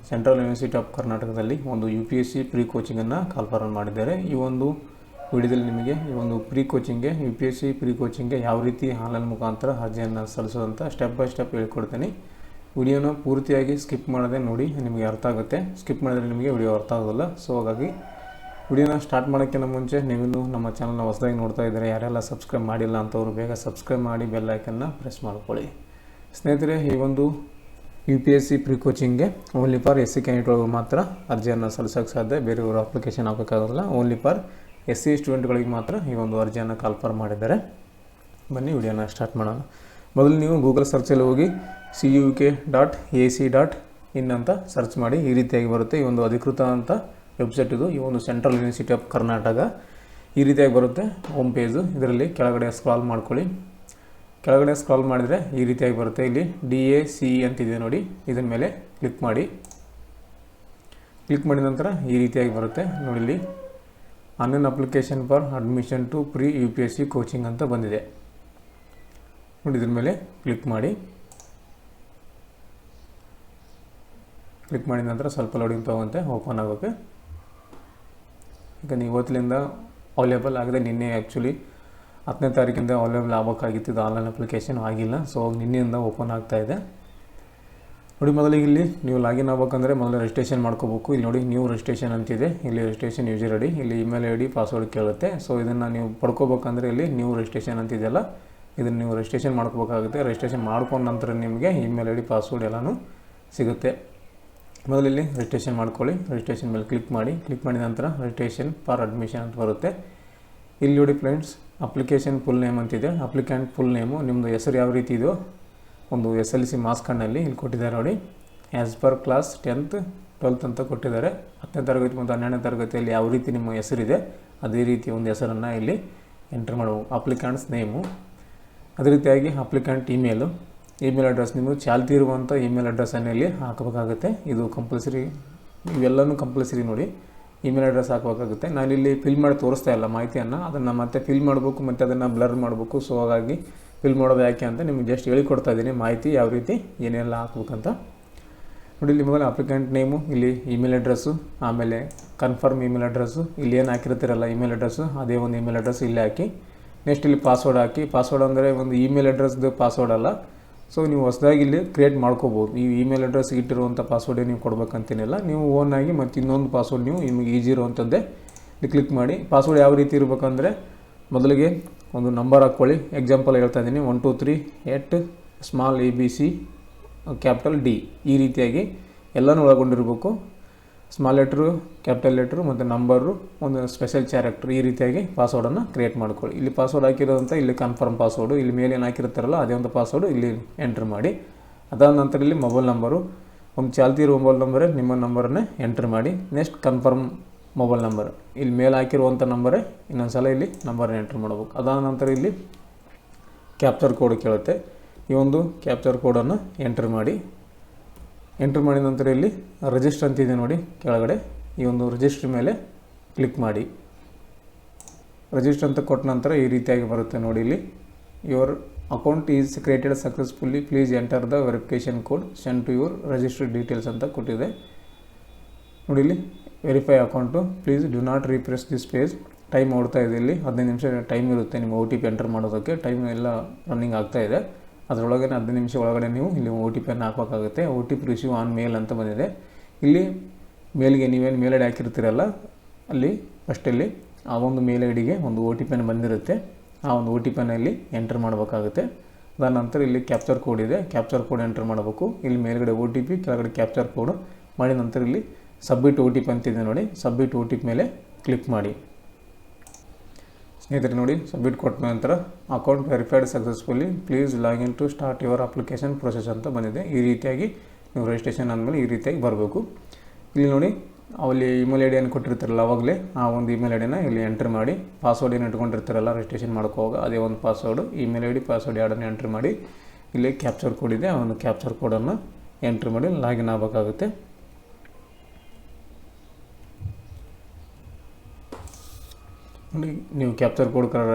Central university of ಕರ್ನಾಟಕದಲ್ಲಿ ಒಂದು UPSC pre ಕೋಚಿಂಗನ್ನು ಕಾಲ್ಫಾರ್ಮ್ ಮಾಡಿದ್ದಾರೆ. ಈ ಒಂದು ವಿಡಿಯೋದಲ್ಲಿ ನಿಮಗೆ ಈ ಒಂದು ಪ್ರೀ ಕೋಚಿಂಗ್ಗೆ UPSC ಪ್ರೀ ಕೋಚಿಂಗ್ಗೆ ಯಾವ ರೀತಿ ಆನ್ಲೈನ್ ಮುಖಾಂತರ ಅರ್ಜಿಯನ್ನು ಸಲ್ಲಿಸೋದಂತ ಸ್ಟೆಪ್ ಬೈ ಸ್ಟೆಪ್ ಹೇಳ್ಕೊಡ್ತೀನಿ. ವಿಡಿಯೋನ ಪೂರ್ತಿಯಾಗಿ ಸ್ಕಿಪ್ ಮಾಡದೆ ನೋಡಿ, ನಿಮಗೆ ಅರ್ಥ ಆಗುತ್ತೆ. ಸ್ಕಿಪ್ ಮಾಡಿದ್ರೆ ನಿಮಗೆ ವಿಡಿಯೋ ಅರ್ಥ ಆಗೋಲ್ಲ. ಸೊ ಹಾಗಾಗಿ ವಿಡಿಯೋನ ಸ್ಟಾರ್ಟ್ ಮಾಡೋಕ್ಕಿಂತ ಮುಂಚೆ ನೀವಿನ್ನೂ ನಮ್ಮ ಚಾನಲ್ನ ಹೊಸದಾಗಿ ನೋಡ್ತಾ ಇದ್ದರೆ ಯಾರೆಲ್ಲ ಸಬ್ಸ್ಕ್ರೈಬ್ ಮಾಡಿಲ್ಲ ಅಂತವರು ಬೇಗ ಸಬ್ಸ್ಕ್ರೈಬ್ ಮಾಡಿ ಬೆಲ್ ಐಕನ್ನ ಪ್ರೆಸ್ ಮಾಡ್ಕೊಳ್ಳಿ. ಸ್ನೇಹಿತರೆ, ಈ ಒಂದು UPSC ಪ್ರೀ ಕೋಚಿಂಗ್ಗೆ ಓನ್ಲಿ ಫಾರ್ SC ಕ್ಯಾಂಡಿಡೇಟ್ಗಳು ಮಾತ್ರ ಅರ್ಜಿಯನ್ನು ಸಲ್ಲಿಸೋಕ್ಕೆ ಸಾಧ್ಯ. ಬೇರೆಯವರು ಅಪ್ಲಿಕೇಶನ್ ಹಾಕೋಕ್ಕಾಗೋಲ್ಲ. ಓನ್ಲಿ ಫಾರ್ SC ಸ್ಟೂಡೆಂಟ್ಗಳಿಗೆ ಮಾತ್ರ ಈ ಒಂದು ಅರ್ಜಿಯನ್ನು ಕಾಲ್ಫಾರ್ಮ್ ಮಾಡಿದ್ದಾರೆ. ಬನ್ನಿ ವಿಡಿಯೋನ ಸ್ಟಾರ್ಟ್ ಮಾಡೋಣ. ಮೊದಲು ನೀವು ಗೂಗಲ್ ಸರ್ಚಲ್ಲಿ ಹೋಗಿ CUK.ac.in ಅಂತ ಸರ್ಚ್ ಮಾಡಿ. ಈ ರೀತಿಯಾಗಿ ಬರುತ್ತೆ. ಈ ಒಂದು ಅಧಿಕೃತ ಅಂತ ವೆಬ್ಸೈಟ್ ಇದು. ಈ ಒಂದು ಸೆಂಟ್ರಲ್ ಯೂನಿವರ್ಸಿಟಿ ಆಫ್ ಕರ್ನಾಟಕ ಈ ರೀತಿಯಾಗಿ ಬರುತ್ತೆ ಹೋಮ್ ಪೇಜು. ಇದರಲ್ಲಿ ಕೆಳಗಡೆ ಸ್ಕ್ರಾಲ್ ಮಾಡ್ಕೊಳ್ಳಿ. ಕೆಳಗಡೆ ಸ್ಕ್ರಾಲ್ ಮಾಡಿದರೆ ಈ ರೀತಿಯಾಗಿ ಬರುತ್ತೆ. ಇಲ್ಲಿ DACE ಅಂತಿದೆ ನೋಡಿ, ಇದರ ಮೇಲೆ ಕ್ಲಿಕ್ ಮಾಡಿ. ಕ್ಲಿಕ್ ಮಾಡಿದ ನಂತರ ಈ ರೀತಿಯಾಗಿ ಬರುತ್ತೆ ನೋಡಿ. ಇಲ್ಲಿ online application for admission to pre UPSC coaching ಅಂತ ಬಂದಿದೆ ನೋಡಿ. ಇದ್ರ ಮೇಲೆ ಕ್ಲಿಕ್ ಮಾಡಿ. ಕ್ಲಿಕ್ ಮಾಡಿದ ನಂತರ ಸ್ವಲ್ಪ ಲೋಡಿಂಗ್ ತೊಗೊಂತೆ ಓಪನ್ ಆಗೋಕ್ಕೆ. ಈಗ ನೀವು ಇವತ್ತಿನಿಂದ ಅವೈಲೇಬಲ್ ಆಗಿದೆ. ನಿನ್ನೆ ಆ್ಯಕ್ಚುಲಿ 10ನೇ ತಾರೀಕಿಂದ ಅವೈಲೇಬಲ್ ಆಗಬೇಕಾಗಿತ್ತು. ಇದು ಆನ್ಲೈನ್ ಅಪ್ಲಿಕೇಶನ್ ಆಗಿಲ್ಲ. ಸೊ ನಿನ್ನೆಯಿಂದ ಓಪನ್ ಆಗ್ತಾ ಇದೆ ನೋಡಿ. ಮೊದಲಿಗೆ ಇಲ್ಲಿ ನೀವು ಲಾಗಿನ್ ಆಗ್ಬೇಕಂದ್ರೆ ಮೊದಲು ರಿಜಿಸ್ಟ್ರೇಷನ್ ಮಾಡ್ಕೋಬೇಕು. ಇಲ್ಲಿ ನೋಡಿ ನ್ಯೂ ರಿಜಿಸ್ಟ್ರೇಷನ್ ಅಂತಿದೆ. ಇಲ್ಲಿ ರಿಜಿಸ್ಟ್ರೇಷನ್ ಯೂಸರ್ ಐಡಿ, ಇಲ್ಲಿ ಇಮೇಲ್ ID ಪಾಸ್ವರ್ಡ್ ಕೇಳುತ್ತೆ. ಸೊ ಇದನ್ನು ನೀವು ಪಡ್ಕೋಬೇಕಂದ್ರೆ ಇಲ್ಲಿ ನ್ಯೂ ರಿಜಿಸ್ಟ್ರೇಷನ್ ಅಂತಿದೆಯಲ್ಲ, ಇದನ್ನು ನೀವು ರಿಜಿಸ್ಟ್ರೇಷನ್ ಮಾಡ್ಕೋಬೇಕಾಗುತ್ತೆ. ರಿಜಿಸ್ಟ್ರೇಷನ್ ಮಾಡ್ಕೊಂಡ ನಂತರ ನಿಮಗೆ ಇಮೇಲ್ ID ಪಾಸ್ವರ್ಡ್ ಎಲ್ಲನೂ ಸಿಗುತ್ತೆ. ಮೊದಲಿಲ್ಲಿ ರಿಜಿಸ್ಟ್ರೇಷನ್ ಮಾಡ್ಕೊಳ್ಳಿ. ರಿಜಿಸ್ಟ್ರೇಷನ್ ಮೇಲೆ ಕ್ಲಿಕ್ ಮಾಡಿ. ಕ್ಲಿಕ್ ಮಾಡಿದ ನಂತರ ರಿಜಿಸ್ಟ್ರೇಷನ್ ಫಾರ್ ಅಡ್ಮಿಷನ್ ಅಂತ ಬರುತ್ತೆ. ಇಲ್ಲಿ ನೋಡಿ ಫ್ರೆಂಡ್ಸ್, ಅಪ್ಲಿಕೇಶನ್ ಫುಲ್ ನೇಮ್ ಅಂತಿದೆ. ಅಪ್ಲಿಕ್ಯಾಂಟ್ ಫುಲ್ ನೇಮು, ನಿಮ್ಮದು ಹೆಸರು ಯಾವ ರೀತಿ ಇದೆಯೋ ಒಂದು SLC ಮಾರ್ಕ್ಸ್ ಕಾರ್ಡ್ನಲ್ಲಿ ಇಲ್ಲಿ ಕೊಟ್ಟಿದ್ದಾರೆ ನೋಡಿ. As per class 10th 12th ಅಂತ ಕೊಟ್ಟಿದ್ದಾರೆ. 10ನೇ ತರಗತಿ ಮತ್ತು 12ನೇ ತರಗತಿಯಲ್ಲಿ ಯಾವ ರೀತಿ ನಿಮ್ಮ ಹೆಸರಿದೆ ಅದೇ ರೀತಿ ಒಂದು ಹೆಸರನ್ನು ಇಲ್ಲಿ ಎಂಟ್ರ್ ಮಾಡಬೇಕು. ಅಪ್ಲಿಕ್ಯಾಂಟ್ಸ್ ನೇಮು, ಅದೇ ರೀತಿಯಾಗಿ ಅಪ್ಲಿಕ್ಯಾಂಟ್ ಇಮೇಲ್ ಅಡ್ರೆಸ್, ನಿಮ್ಮದು ಚಾಲ್ತಿ ಇರುವಂಥ ಇಮೇಲ್ ಅಡ್ರೆಸ್ಸನ್ನು ಇಲ್ಲಿ ಹಾಕಬೇಕಾಗುತ್ತೆ. ಇದು ಕಂಪಲ್ಸರಿ, ಇವೆಲ್ಲನೂ ಕಂಪಲ್ಸರಿ ನೋಡಿ. ಇಮೇಲ್ ಅಡ್ರೆಸ್ ಹಾಕಬೇಕಾಗುತ್ತೆ. ನಾನಿಲ್ಲಿ ಫಿಲ್ ಮಾಡಿ ತೋರಿಸ್ತಾ ಇಲ್ಲ ಮಾಹಿತಿಯನ್ನು, ಅದನ್ನು ಮತ್ತೆ ಫಿಲ್ ಮಾಡಬೇಕು ಮತ್ತು ಅದನ್ನು ಬ್ಲರ್ ಮಾಡಬೇಕು. ಸೊ ಹಾಗಾಗಿ ಫಿಲ್ ಮಾಡೋದು ಯಾಕೆ ಅಂತ ನಿಮಗೆ ಜಸ್ಟ್ ಹೇಳಿಕೊಡ್ತಾ ಇದ್ದೀನಿ ಮಾಹಿತಿ ಯಾವ ರೀತಿ ಏನೆಲ್ಲ ಹಾಕ್ಬೇಕಂತ ನೋಡಿ. ಇಲ್ಲಿ ಮೊದಲು ಅಪ್ಲಿಕೆಂಟ್ ನೇಮು, ಇಲ್ಲಿ ಇಮೇಲ್ ಅಡ್ರೆಸ್ಸು, ಆಮೇಲೆ ಕನ್ಫರ್ಮ್ ಇಮೇಲ್ ಅಡ್ರೆಸ್ಸು, ಇಲ್ಲಿ ಏನು ಹಾಕಿರ್ತೀರಲ್ಲ ಇಮೇಲ್ ಅಡ್ರೆಸ್ಸು ಅದೇ ಒಂದು ಇಮೇಲ್ ಅಡ್ರೆಸ್ ಇಲ್ಲಿ ಹಾಕಿ. ನೆಕ್ಸ್ಟ್ ಇಲ್ಲಿ ಪಾಸ್ವರ್ಡ್ ಹಾಕಿ. ಪಾಸ್ವರ್ಡ್ ಅಂದರೆ ಒಂದು ಇಮೇಲ್ ಅಡ್ರೆಸ್ದು ಪಾಸ್ವರ್ಡ್ ಅಲ್ಲ. ಸೊ ನೀವು ಹೊಸದಾಗಿ ಇಲ್ಲಿ ಕ್ರಿಯೇಟ್ ಮಾಡ್ಕೋಬೋದು. ಈ ಇಮೇಲ್ ಅಡ್ರೆಸ್ ಇಟ್ಟಿರುವಂಥ ಪಾಸ್ವರ್ಡೇ ನೀವು ಕೊಡ್ಬೇಕಂತೇನಿಲ್ಲ. ನೀವು ಓನಾಗಿ ಮತ್ತು ಇನ್ನೊಂದು ಪಾಸ್ವರ್ಡ್ ನೀವು ನಿಮಗೆ ಈಜಿ ಇರುವಂಥದ್ದೇ ಕ್ಲಿಕ್ ಮಾಡಿ. ಪಾಸ್ವರ್ಡ್ ಯಾವ ರೀತಿ ಇರಬೇಕಂದ್ರೆ ಮೊದಲಿಗೆ ಒಂದು ನಂಬರ್ ಹಾಕ್ಕೊಳ್ಳಿ. ಎಕ್ಸಾಂಪಲ್ ಹೇಳ್ತಾ ಇದ್ದೀನಿ, 1 2 3 8 ಸ್ಮಾಲ್ ABC ಕ್ಯಾಪಿಟಲ್ D ಈ ರೀತಿಯಾಗಿ ಎಲ್ಲನೂ ಒಳಗೊಂಡಿರಬೇಕು. ಸ್ಮಾಲ್ ಲೆಟ್ರು, ಕ್ಯಾಪಿಟಲ್ ಲೆಟ್ರು ಮತ್ತು ನಂಬರು, ಒಂದು ಸ್ಪೆಷಲ್ ಕ್ಯಾರೆಕ್ಟರ್, ಈ ರೀತಿಯಾಗಿ ಪಾಸ್ವರ್ಡನ್ನು ಕ್ರಿಯೇಟ್ ಮಾಡ್ಕೊಳ್ಳಿ. ಇಲ್ಲಿ ಪಾಸ್ವರ್ಡ್ ಹಾಕಿರೋದಂತ ಇಲ್ಲಿ ಕನ್ಫರ್ಮ್ ಪಾಸ್ವರ್ಡು, ಇಲ್ಲಿ ಮೇಲೆ ಏನು ಹಾಕಿರ್ತಾರಲ್ಲ ಅದೇ ಒಂದು ಪಾಸ್ವರ್ಡು ಇಲ್ಲಿ ಎಂಟ್ರ್ ಮಾಡಿ. ಅದಾದ ನಂತರ ಇಲ್ಲಿ ಮೊಬೈಲ್ ನಂಬರು, ಒಂದು ಚಾಲ್ತಿ ಇರೋ ಮೊಬೈಲ್ ನಂಬರೇ ನಿಮ್ಮ ನಂಬರನ್ನೇ ಎಂಟ್ರ್ ಮಾಡಿ. ನೆಕ್ಸ್ಟ್ ಕನ್ಫರ್ಮ್ ಮೊಬೈಲ್ ನಂಬರ್, ಇಲ್ಲಿ ಮೇಲೆ ಹಾಕಿರುವಂಥ ನಂಬರೇ ಇನ್ನೊಂದು ಸಲ ಇಲ್ಲಿ ನಂಬರನ್ನ ಎಂಟ್ರ್ ಮಾಡಬೇಕು. ಅದಾದ ನಂತರ ಇಲ್ಲಿ ಕ್ಯಾಪ್ಚರ್ ಕೋಡ್ ಕೇಳುತ್ತೆ. ಈ ಒಂದು ಕ್ಯಾಪ್ಚರ್ ಕೋಡನ್ನು ಎಂಟ್ರ್ ಮಾಡಿ. ಎಂಟ್ರ್ ಮಾಡಿದ ನಂತರ ಇಲ್ಲಿ ರಿಜಿಸ್ಟರ್ ಅಂತಿದೆ ನೋಡಿ ಕೆಳಗಡೆ, ಈ ಒಂದು ರಿಜಿಸ್ಟರ್ ಮೇಲೆ ಕ್ಲಿಕ್ ಮಾಡಿ. ರಿಜಿಸ್ಟರ್ ಅಂತ ಕೊಟ್ಟ ನಂತರ ಈ ರೀತಿಯಾಗಿ ಬರುತ್ತೆ ನೋಡಿ. ಇಲ್ಲಿ your account is created successfully, please enter the verification code send to your registered details ಅಂತ ಕೊಟ್ಟಿದೆ ನೋಡಿ. ಇಲ್ಲಿ verify account, please do not refresh this page. Time ಓಡ್ತಾ ಇದೆ. ಇಲ್ಲಿ 15 ನಿಮಿಷ ಟೈಮ್ ಇರುತ್ತೆ ನಿಮ್ಮ OTP ಎಂಟರ್ ಮಾಡೋದಕ್ಕೆ. ಟೈಮ್ ಎಲ್ಲ ರನ್ನಿಂಗ್ ಆಗ್ತಾ ಇದೆ. ಅದರೊಳಗೆ 15 ನಿಮಿಷ ಒಳಗಡೆ ನೀವು ಇಲ್ಲಿ OTP ಹಾಕಬೇಕಾಗುತ್ತೆ. OTP ರಿಸೀವ್ ಆನ್ ಮೇಲ್ ಅಂತ ಬಂದಿದೆ. ಇಲ್ಲಿ ಮೇಲ್ಗೆ ನೀವೇನು ಮೇಲ್ ID ಹಾಕಿರ್ತೀರಲ್ಲ ಅಲ್ಲಿ ಫಸ್ಟಲ್ಲಿ ಆ ಒಂದು ಮೇಲ್ IDಗೆ ಒಂದು OTP ಬಂದಿರುತ್ತೆ. ಆ ಒಂದು OTP ಇಲ್ಲಿ ಎಂಟರ್ ಮಾಡಬೇಕಾಗುತ್ತೆ. ಅದಾದ ನಂತರ ಇಲ್ಲಿ ಕ್ಯಾಪ್ಚರ್ ಕೋಡ್ ಇದೆ, ಕ್ಯಾಪ್ಚರ್ ಕೋಡ್ ಎಂಟರ್ ಮಾಡಬೇಕು. ಇಲ್ಲಿ ಮೇಲ್ಗಡೆ OTP, ಕೆಳಗಡೆ ಕ್ಯಾಪ್ಚರ್ ಕೋಡ್ ಮಾಡಿದ ನಂತರ ಇಲ್ಲಿ ಸಬ್ಮಿಟ್ OTP ಅಂತಿದೆ ನೋಡಿ. ಸಬ್ಮಿಟ್ OTP ಮೇಲೆ ಕ್ಲಿಕ್ ಮಾಡಿ. ಸ್ನೇಹಿತರೆ ನೋಡಿ, ಸಬ್ಮಿಟ್ ಕೊಟ್ಟ ನಂತರ account verified successfully, please login to start your application process ಅಂತ ಬಂದಿದೆ. ಈ ರೀತಿಯಾಗಿ ನೀವು ರಿಜಿಸ್ಟ್ರೇಷನ್ ಆದಮೇಲೆ ಈ ರೀತಿಯಾಗಿ ಬರಬೇಕು. ಇಲ್ಲಿ ನೋಡಿ ಅಲ್ಲಿ ಇಮೇಲ್ ID ಏನು ಕೊಟ್ಟಿರ್ತಾರಲ್ಲ ಅವಾಗಲೇ ಆ ಒಂದು ಇಮೇಲ್ IDನ ಇಲ್ಲಿ ಎಂಟ್ರ್ ಮಾಡಿ. ಪಾಸ್ವರ್ಡ್ ಏನು ಇಟ್ಕೊಂಡಿರ್ತಾರಲ್ಲ ರಿಜಿಸ್ಟ್ರೇಷನ್ ಮಾಡ್ಕೋವಾಗ ಅದೇ ಒಂದು ಪಾಸ್ವರ್ಡು, ಇಮೇಲ್ ID ಪಾಸ್ವರ್ಡ್ ಎರಡನ್ನು ಎಂಟ್ರ್ ಮಾಡಿ. ಇಲ್ಲಿ ಕ್ಯಾಪ್ಚರ್ ಕೋಡ್ ಇದೆ, ಆ ಒಂದು ಕ್ಯಾಪ್ಚರ್ ಕೋಡನ್ನು ಎಂಟ್ರ್ ಮಾಡಿ ಲಾಗಿನ್ ಆಗಬೇಕಾಗುತ್ತೆ. ನೀವು ಕ್ಯಾಪ್ಚರ್ ಕೋಡ್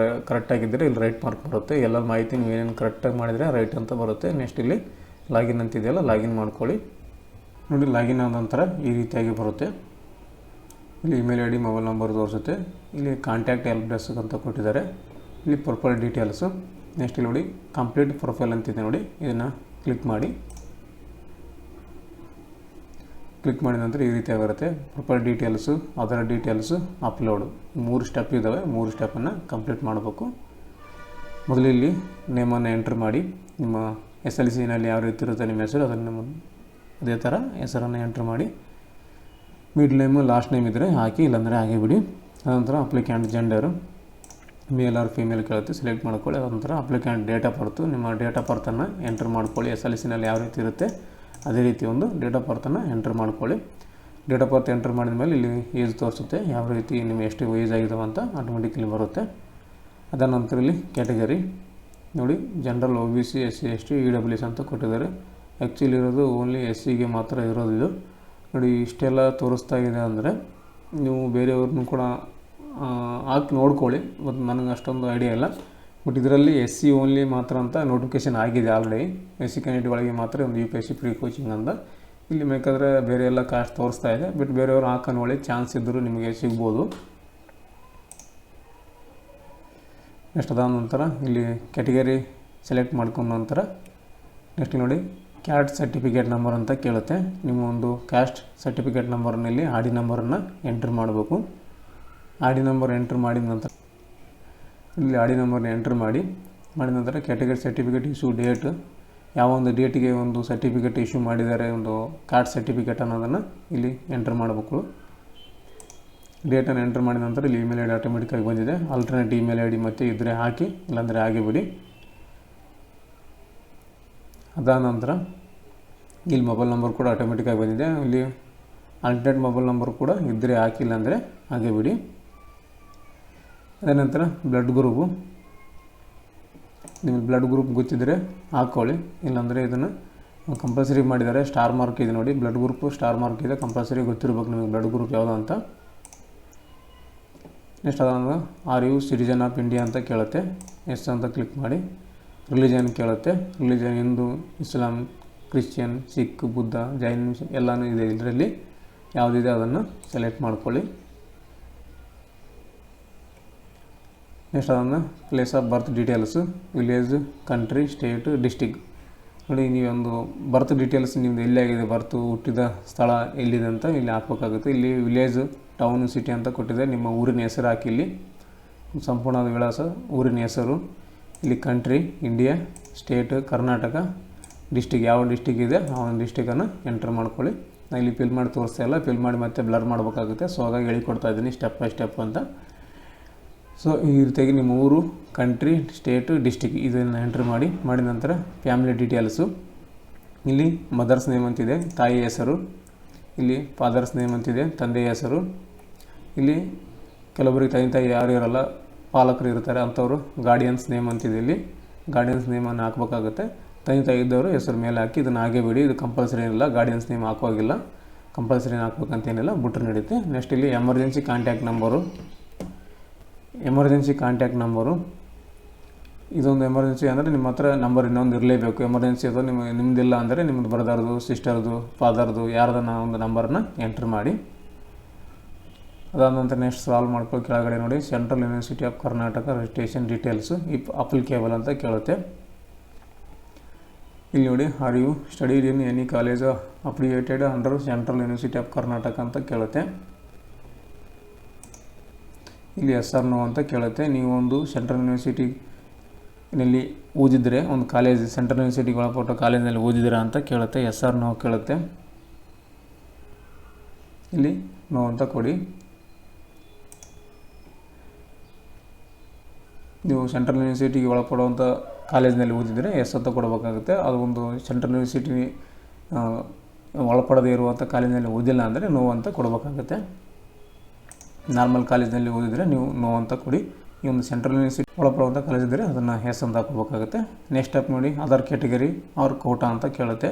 ಕರೆಕ್ಟಾಗಿದ್ದರೆ ಇಲ್ಲಿ ರೈಟ್ ಮಾರ್ಕ್ ಬರುತ್ತೆ. ಎಲ್ಲ ಮಾಹಿತಿ ನೀವು ಏನೇನು ಕರೆಕ್ಟಾಗಿ ಮಾಡಿದರೆ ರೈಟ್ ಅಂತ ಬರುತ್ತೆ. ನೆಕ್ಸ್ಟ್ ಇಲ್ಲಿ ಲಾಗಿನ್ ಅಂತಿದೆಯಲ್ಲ ಲಾಗಿನ್ ಮಾಡ್ಕೊಳ್ಳಿ. ನೋಡಿ ಲಾಗಿನ್ ಆದ ನಂತರ ಈ ರೀತಿಯಾಗಿ ಬರುತ್ತೆ. ಇಲ್ಲಿ email I D mobile number ತೋರಿಸುತ್ತೆ. ಇಲ್ಲಿ ಕಾಂಟ್ಯಾಕ್ಟ್ ಹೆಲ್ಪ್ ಡೆಸ್ಕ್ ಅಂತ ಕೊಟ್ಟಿದ್ದಾರೆ. ಇಲ್ಲಿ ಪ್ರೊಫೈಲ್ ಡೀಟೇಲ್ಸು. ನೆಕ್ಸ್ಟ್ ಇಲ್ಲಿ ನೋಡಿ ಕಂಪ್ಲೀಟ್ ಪ್ರೊಫೈಲ್ ಅಂತಿದೆ ನೋಡಿ, ಇದನ್ನು ಕ್ಲಿಕ್ ಮಾಡಿ. ಕ್ಲಿಕ್ ಮಾಡಿದ ನಂತರ ಈ ರೀತಿಯಾಗಿ ಬರುತ್ತೆ. ಪ್ರೊಫೈಲ್ ಡೀಟೇಲ್ಸು, ಅದರ ಡೀಟೇಲ್ಸು, ಅಪ್ಲೋಡು 3 ಸ್ಟೆಪ್ ಇದ್ದಾವೆ. 3 ಸ್ಟೆಪ್ಪನ್ನು ಕಂಪ್ಲೀಟ್ ಮಾಡಬೇಕು. ಮೊದಲು ಇಲ್ಲಿ ನೇಮನ್ನು ಎಂಟ್ರ್ ಮಾಡಿ. ನಿಮ್ಮ SLCನಲ್ಲಿ ಯಾವ ರೀತಿ ಇರುತ್ತೆ ನಿಮ್ಮ ಹೆಸರು, ಅದನ್ನು ಅದೇ ಥರ ಹೆಸರನ್ನು ಎಂಟ್ರ್ ಮಾಡಿ. ಮಿಡ್ಲ್ ನೇಮು ಲಾಸ್ಟ್ ನೇಮ್ ಇದ್ದರೆ ಹಾಕಿ, ಇಲ್ಲಾಂದರೆ ಹಾಗೆ ಬಿಡಿ. ಅನಂತರ applicant gender male or female ಕೇಳುತ್ತೆ, ಸೆಲೆಕ್ಟ್ ಮಾಡ್ಕೊಳ್ಳಿ. ಅನಂತರ ಅಪ್ಲಿಕ್ಯಾಂಟ್ ಡೇಟ್ ಆಫ್ ಬರ್ತು, ನಿಮ್ಮ ಡೇಟ್ ಆಫ್ ಬರ್ತನ್ನು ಎಂಟ್ರ್ ಮಾಡ್ಕೊಳ್ಳಿ. SLCನಲ್ಲಿ ಯಾವ ರೀತಿ ಇರುತ್ತೆ ಅದೇ ರೀತಿ ಒಂದು ಡೇಟ್ ಆಫ್ ಬರ್ತನ್ನು ಎಂಟ್ರ್ ಮಾಡ್ಕೊಳ್ಳಿ. ಡೇಟ್ ಆಫ್ ಬರ್ತ್ ಎಂಟ್ರ್ ಮಾಡಿದ ಮೇಲೆ ಇಲ್ಲಿ ಏಜ್ ತೋರಿಸುತ್ತೆ, ಯಾವ ರೀತಿ ನಿಮಗೆ ಎಷ್ಟು ಏಜ್ ಆಗಿದಾವೆ ಅಂತ ಆಟೋಮೆಟಿಕಲಿ ಬರುತ್ತೆ. ಅದರ ನಂತರ ಇಲ್ಲಿ ಕ್ಯಾಟಗರಿ ನೋಡಿ, general, OBC, SC, ST, EWS ಅಂತ ಕೊಟ್ಟಿದ್ದಾರೆ. ಆ್ಯಕ್ಚುಲಿ ಇರೋದು ಓನ್ಲಿ SCಗೆ ಮಾತ್ರ ಇರೋದು ಇದು ನೋಡಿ. ಇಷ್ಟೆಲ್ಲ ತೋರಿಸ್ತಾ ಇದೆ ಅಂದರೆ ನೀವು ಬೇರೆಯವ್ರನ್ನೂ ಕೂಡ ಹಾಕಿ ನೋಡ್ಕೊಳ್ಳಿ. ಮತ್ತು ನನಗೆ ಅಷ್ಟೊಂದು ಐಡಿಯಾ ಇಲ್ಲ. ಬಟ್ ಇದರಲ್ಲಿ SC ಓನ್ಲಿ ಮಾತ್ರ ಅಂತ ನೋಟಿಫಿಕೇಷನ್ ಆಗಿದೆ ಆಲ್ರೆಡಿ. SC ಕ್ಯಾಂಡಿಡೇಟ್ ಒಳಗೆ ಮಾತ್ರ ಒಂದು UPSC ಫ್ರೀ ಕೋಚಿಂಗ್ ಅಂತ. ಇಲ್ಲಿ ಬೇಕಾದರೆ ಬೇರೆ ಎಲ್ಲ ಕಾಸ್ಟ್ ತೋರಿಸ್ತಾ ಇದೆ. ಬಟ್ ಬೇರೆಯವರು ಹಾಕಿ ನೋಡಿ, ಚಾನ್ಸ್ ಇದ್ದರೂ ನಿಮಗೆ ಸಿಗ್ಬೋದು. ನೆಕ್ಸ್ಟ್ ಅದಾದ ನಂತರ ಇಲ್ಲಿ ಕ್ಯಾಟಗರಿ ಸೆಲೆಕ್ಟ್ ಮಾಡ್ಕೊಂಡ ನಂತರ ನೆಕ್ಸ್ಟ್ ನೋಡಿ ಕ್ಯಾಸ್ಟ್ ಸರ್ಟಿಫಿಕೇಟ್ ನಂಬರ್ ಅಂತ ಕೇಳುತ್ತೆ. ನಿಮ್ಮ ಒಂದು ಕ್ಯಾಸ್ಟ್ ಸರ್ಟಿಫಿಕೇಟ್ ನಂಬರ್ನಲ್ಲಿ ಆಡಿ ನಂಬರನ್ನು ಎಂಟ್ರ್ ಮಾಡಬೇಕು. ಆಡಿ ನಂಬರ್ ಎಂಟ್ರ್ ಮಾಡಿದ ನಂತರ ಇಲ್ಲಿ ಆಡಿ ನಂಬರ್ನ ಎಂಟ್ರ್ ಮಾಡಿದ ನಂತರ ಕ್ಯಾಟಗರಿ ಸರ್ಟಿಫಿಕೇಟ್ ಇಶ್ಯೂ ಡೇಟ್, ಯಾವ ಒಂದು ಡೇಟಿಗೆ ಒಂದು ಸರ್ಟಿಫಿಕೇಟ್ ಇಶ್ಯೂ ಮಾಡಿದ್ದಾರೆ, ಒಂದು ಕ್ಯಾಸ್ಟ್ ಸರ್ಟಿಫಿಕೇಟ್ ಅನ್ನೋದನ್ನು ಇಲ್ಲಿ ಎಂಟ್ರ್ ಮಾಡಬೇಕು. ಡೇಟನ್ನು ಎಂಟ್ರ್ ಮಾಡಿದ ನಂತರ ಇಲ್ಲಿ ಇಮೇಲ್ ಐ ಡಿ ಆಟೋಮೆಟಿಕ್ಕಾಗಿ ಬಂದಿದೆ. ಆಲ್ಟರ್ನೇಟ್ ಇಮೇಲ್ ಐ ಡಿ ಮತ್ತೆ ಇದ್ದರೆ ಹಾಕಿ, ಇಲ್ಲಾಂದರೆ ಹಾಗೆ ಬಿಡಿ. ಅದಾದ ನಂತರ ಇಲ್ಲಿ ಮೊಬೈಲ್ ನಂಬರ್ ಕೂಡ ಆಟೋಮೆಟಿಕ್ಕಾಗಿ ಬಂದಿದೆ. ಇಲ್ಲಿ ಆಲ್ಟರ್ನೇಟ್ ಮೊಬೈಲ್ ನಂಬರ್ ಕೂಡ ಇದ್ದರೆ ಹಾಕಿ, ಇಲ್ಲಾಂದರೆ ಹಾಗೆ ಬಿಡಿ. ಅದ ನಂತರ ಬ್ಲಡ್ ಗ್ರೂಪು, ನಿಮಗೆ ಬ್ಲಡ್ ಗ್ರೂಪ್ ಗೊತ್ತಿದ್ದರೆ ಹಾಕ್ಕೊಳ್ಳಿ, ಇಲ್ಲಾಂದರೆ ಇದನ್ನು ಕಂಪಲ್ಸರಿ ಮಾಡಿದ್ದಾರೆ. ಸ್ಟಾರ್ ಮಾರ್ಕ್ ಇದೆ ನೋಡಿ, ಬ್ಲಡ್ ಗ್ರೂಪು ಸ್ಟಾರ್ ಮಾರ್ಕ್ ಇದೆ, ಕಂಪಲ್ಸರಿ ಗೊತ್ತಿರ್ಬೇಕು ನಿಮಗೆ ಬ್ಲಡ್ ಗ್ರೂಪ್ ಯಾವುದು ಅಂತ. ನೆಕ್ಸ್ಟ್ ಅದಾದ are you citizen of India ಅಂತ ಕೇಳುತ್ತೆ. ಎಸ್ ಅಂತ ಕ್ಲಿಕ್ ಮಾಡಿ. ರಿಲಿಜನ್ ಕೇಳುತ್ತೆ. Religion Hindu, Islam, Christian, Sikh, Buddha, Jain ಎಲ್ಲನೂ ಇದೆ. ಇದರಲ್ಲಿ ಯಾವುದಿದೆ ಅದನ್ನು ಸೆಲೆಕ್ಟ್ ಮಾಡ್ಕೊಳ್ಳಿ. ನೆಕ್ಸ್ಟ್ ಅದನ್ನು place of birth details, village, country, state, district ನೋಡಿ. ನೀವೊಂದು ಬರ್ತ್ ಡೀಟೇಲ್ಸ್ ನಿಮ್ಮದು ಎಲ್ಲಿಯಾಗಿದೆ, ಬರ್ತು ಹುಟ್ಟಿದ ಸ್ಥಳ ಎಲ್ಲಿದೆ ಅಂತ ಇಲ್ಲಿ ಹಾಕಬೇಕಾಗುತ್ತೆ. ಇಲ್ಲಿ ವಿಲೇಜ್, ಟೌನ್, ಸಿಟಿ ಅಂತ ಕೊಟ್ಟಿದೆ. ನಿಮ್ಮ ಊರಿನ ಹೆಸರು ಹಾಕಿ, ಇಲ್ಲಿ ಸಂಪೂರ್ಣವಾದ ವಿಳಾಸ, ಊರಿನ ಹೆಸರು. ಇಲ್ಲಿ country India, state Karnataka, district ಯಾವ ಡಿಸ್ಟಿಕ್ ಇದೆ ಆ ಒಂದು ಡಿಸ್ಟಿಕನ್ನು ಎಂಟರ್ ಮಾಡ್ಕೊಳ್ಳಿ. ನಾನು ಇಲ್ಲಿ ಫಿಲ್ ಮಾಡಿ ತೋರಿಸ್ತಾ ಇಲ್ಲ, ಫಿಲ್ ಮಾಡಿ ಮತ್ತೆ ಬ್ಲರ್ ಮಾಡಬೇಕಾಗುತ್ತೆ. ಸೊ ಹಾಗಾಗಿ ಹೇಳಿಕೊಡ್ತಾ ಇದ್ದೀನಿ ಸ್ಟೆಪ್ ಬೈ ಸ್ಟೆಪ್ ಅಂತ. ಸೊ ಈ ರೀತಿಯಾಗಿ ನಿಮ್ಮ ಊರು, ಕಂಟ್ರಿ, ಸ್ಟೇಟು, ಡಿಸ್ಟಿಕ್ ಇದನ್ನು ಎಂಟ್ರ್ ಮಾಡಿದ ನಂತರ ಫ್ಯಾಮಿಲಿ ಡೀಟೇಲ್ಸು. ಇಲ್ಲಿ ಮದರ್ಸ್ ನೇಮ್ ಅಂತಿದೆ, ತಾಯಿ ಹೆಸರು. ಇಲ್ಲಿ ಫಾದರ್ಸ್ ನೇಮ್ ಅಂತಿದೆ, ತಂದೆಯ ಹೆಸರು. ಇಲ್ಲಿ ಕೆಲವೊಬ್ಬರಿಗೆ ತಾಯಿ ಯಾರು ಇರೋಲ್ಲ, ಪಾಲಕರು ಇರ್ತಾರೆ, ಅಂಥವರು ಗಾರ್ಡಿಯನ್ಸ್ ನೇಮ್ ಅಂತಿದೆ. ಇಲ್ಲಿ ಗಾರ್ಡಿಯನ್ಸ್ ನೇಮನ್ನು ಹಾಕಬೇಕಾಗುತ್ತೆ. ತಾಯಿ ಇದ್ದವರು ಹೆಸರು ಮೇಲೆ ಹಾಕಿ, ಇದನ್ನು ಹಾಗೆ ಬಿಡಿ. ಇದು ಕಂಪಲ್ಸರಿ ಏನಿಲ್ಲ, ಗಾರ್ಡಿಯನ್ಸ್ ನೇಮ್ ಹಾಕುವಾಗಿಲ್ಲ, ಕಂಪಲ್ಸರಿ ಹಾಕ್ಬೇಕಂತೇನಿಲ್ಲ, ಬಿಟ್ಟರೆ ನಡೀತೆ. ನೆಕ್ಸ್ಟ್ ಇಲ್ಲಿ emergency contact number. Emergency contact number ಇದೊಂದು ಎಮರ್ಜೆನ್ಸಿ ಅಂದರೆ ನಿಮ್ಮ ಹತ್ರ ನಂಬರ್ ಇನ್ನೊಂದು ಇರಲೇಬೇಕು. ಎಮರ್ಜೆನ್ಸಿ ಅದು ನಿಮ್ಮದಿಲ್ಲ ಅಂದರೆ ನಿಮ್ಮದು ಬ್ರದರ್ದು, ಸಿಸ್ಟರ್ದು, ಫಾದರ್ದು ಯಾರ್ದನ್ನ ಒಂದು ನಂಬರನ್ನ ಎಂಟ್ರ್ ಮಾಡಿ. ಅದಾದ ನಂತರ ನೆಕ್ಸ್ಟ್ ಸಾಲ್ವ್ ಮಾಡ್ಕೊಳ್ಳಿ. ಕೆಳಗಡೆ ನೋಡಿ central university of Karnataka registration details if applicable ಅಂತ ಕೇಳುತ್ತೆ. ಇಲ್ಲಿ ನೋಡಿ are you studied in any college affiliated under central university of Karnataka ಅಂತ ಕೇಳುತ್ತೆ. ಇಲ್ಲಿ ಎಸ್ ಆರ್ ನೋ ಅಂತ ಕೇಳುತ್ತೆ. ನೀವು ಒಂದು ಸೆಂಟ್ರಲ್ ಯೂನಿವರ್ಸಿಟಿನಲ್ಲಿ ಓದಿದರೆ, ಒಂದು ಕಾಲೇಜ್ ಸೆಂಟ್ರಲ್ ಯೂನಿವರ್ಸಿಟಿಗೆ ಒಳಪಟ್ಟ ಕಾಲೇಜಿನಲ್ಲಿ ಓದಿದ್ದೀರಾ ಅಂತ ಕೇಳುತ್ತೆ. ಎಸ್ ಆರ್ ನೋ ಕೇಳುತ್ತೆ. ಇಲ್ಲಿ ನೋ ಅಂತ ಕೊಡಿ. ನೀವು ಸೆಂಟ್ರಲ್ ಯೂನಿವರ್ಸಿಟಿಗೆ ಒಳಪಡುವಂಥ ಕಾಲೇಜಿನಲ್ಲಿ ಓದಿದರೆ ಎಸ್ ಅಂತ ಕೊಡಬೇಕಾಗುತ್ತೆ. ಅದು ಒಂದು ಸೆಂಟ್ರಲ್ ಯೂನಿವರ್ಸಿಟಿ ಒಳಪಡದೇ ಇರುವಂಥ ಕಾಲೇಜಿನಲ್ಲಿ ಓದಿಲ್ಲ ಅಂದರೆ ನೋ ಅಂತ ಕೊಡಬೇಕಾಗುತ್ತೆ. ನಾರ್ಮಲ್ ಕಾಲೇಜಿನಲ್ಲಿ ಓದಿದರೆ ನೀವು ನೋ ಅಂತ ಕೊಡಿ. ಈ ಒಂದು ಸೆಂಟ್ರಲ್ ಯೂನಿವರ್ಸಿಟಿ ಒಳಪಡುವಂಥ ಕಾಲೇಜ್ ಇದ್ದರೆ ಅದನ್ನು ಎಸ್ ಅಂತ ಹಾಕೋಬೇಕಾಗುತ್ತೆ. ನೆಕ್ಸ್ಟ್ ಸ್ಟೆಪ್ ನೋಡಿ ಅದರ್ ಕ್ಯಾಟಗರಿ ಆರ್ ಕೋಟಾ ಅಂತ ಕೇಳುತ್ತೆ.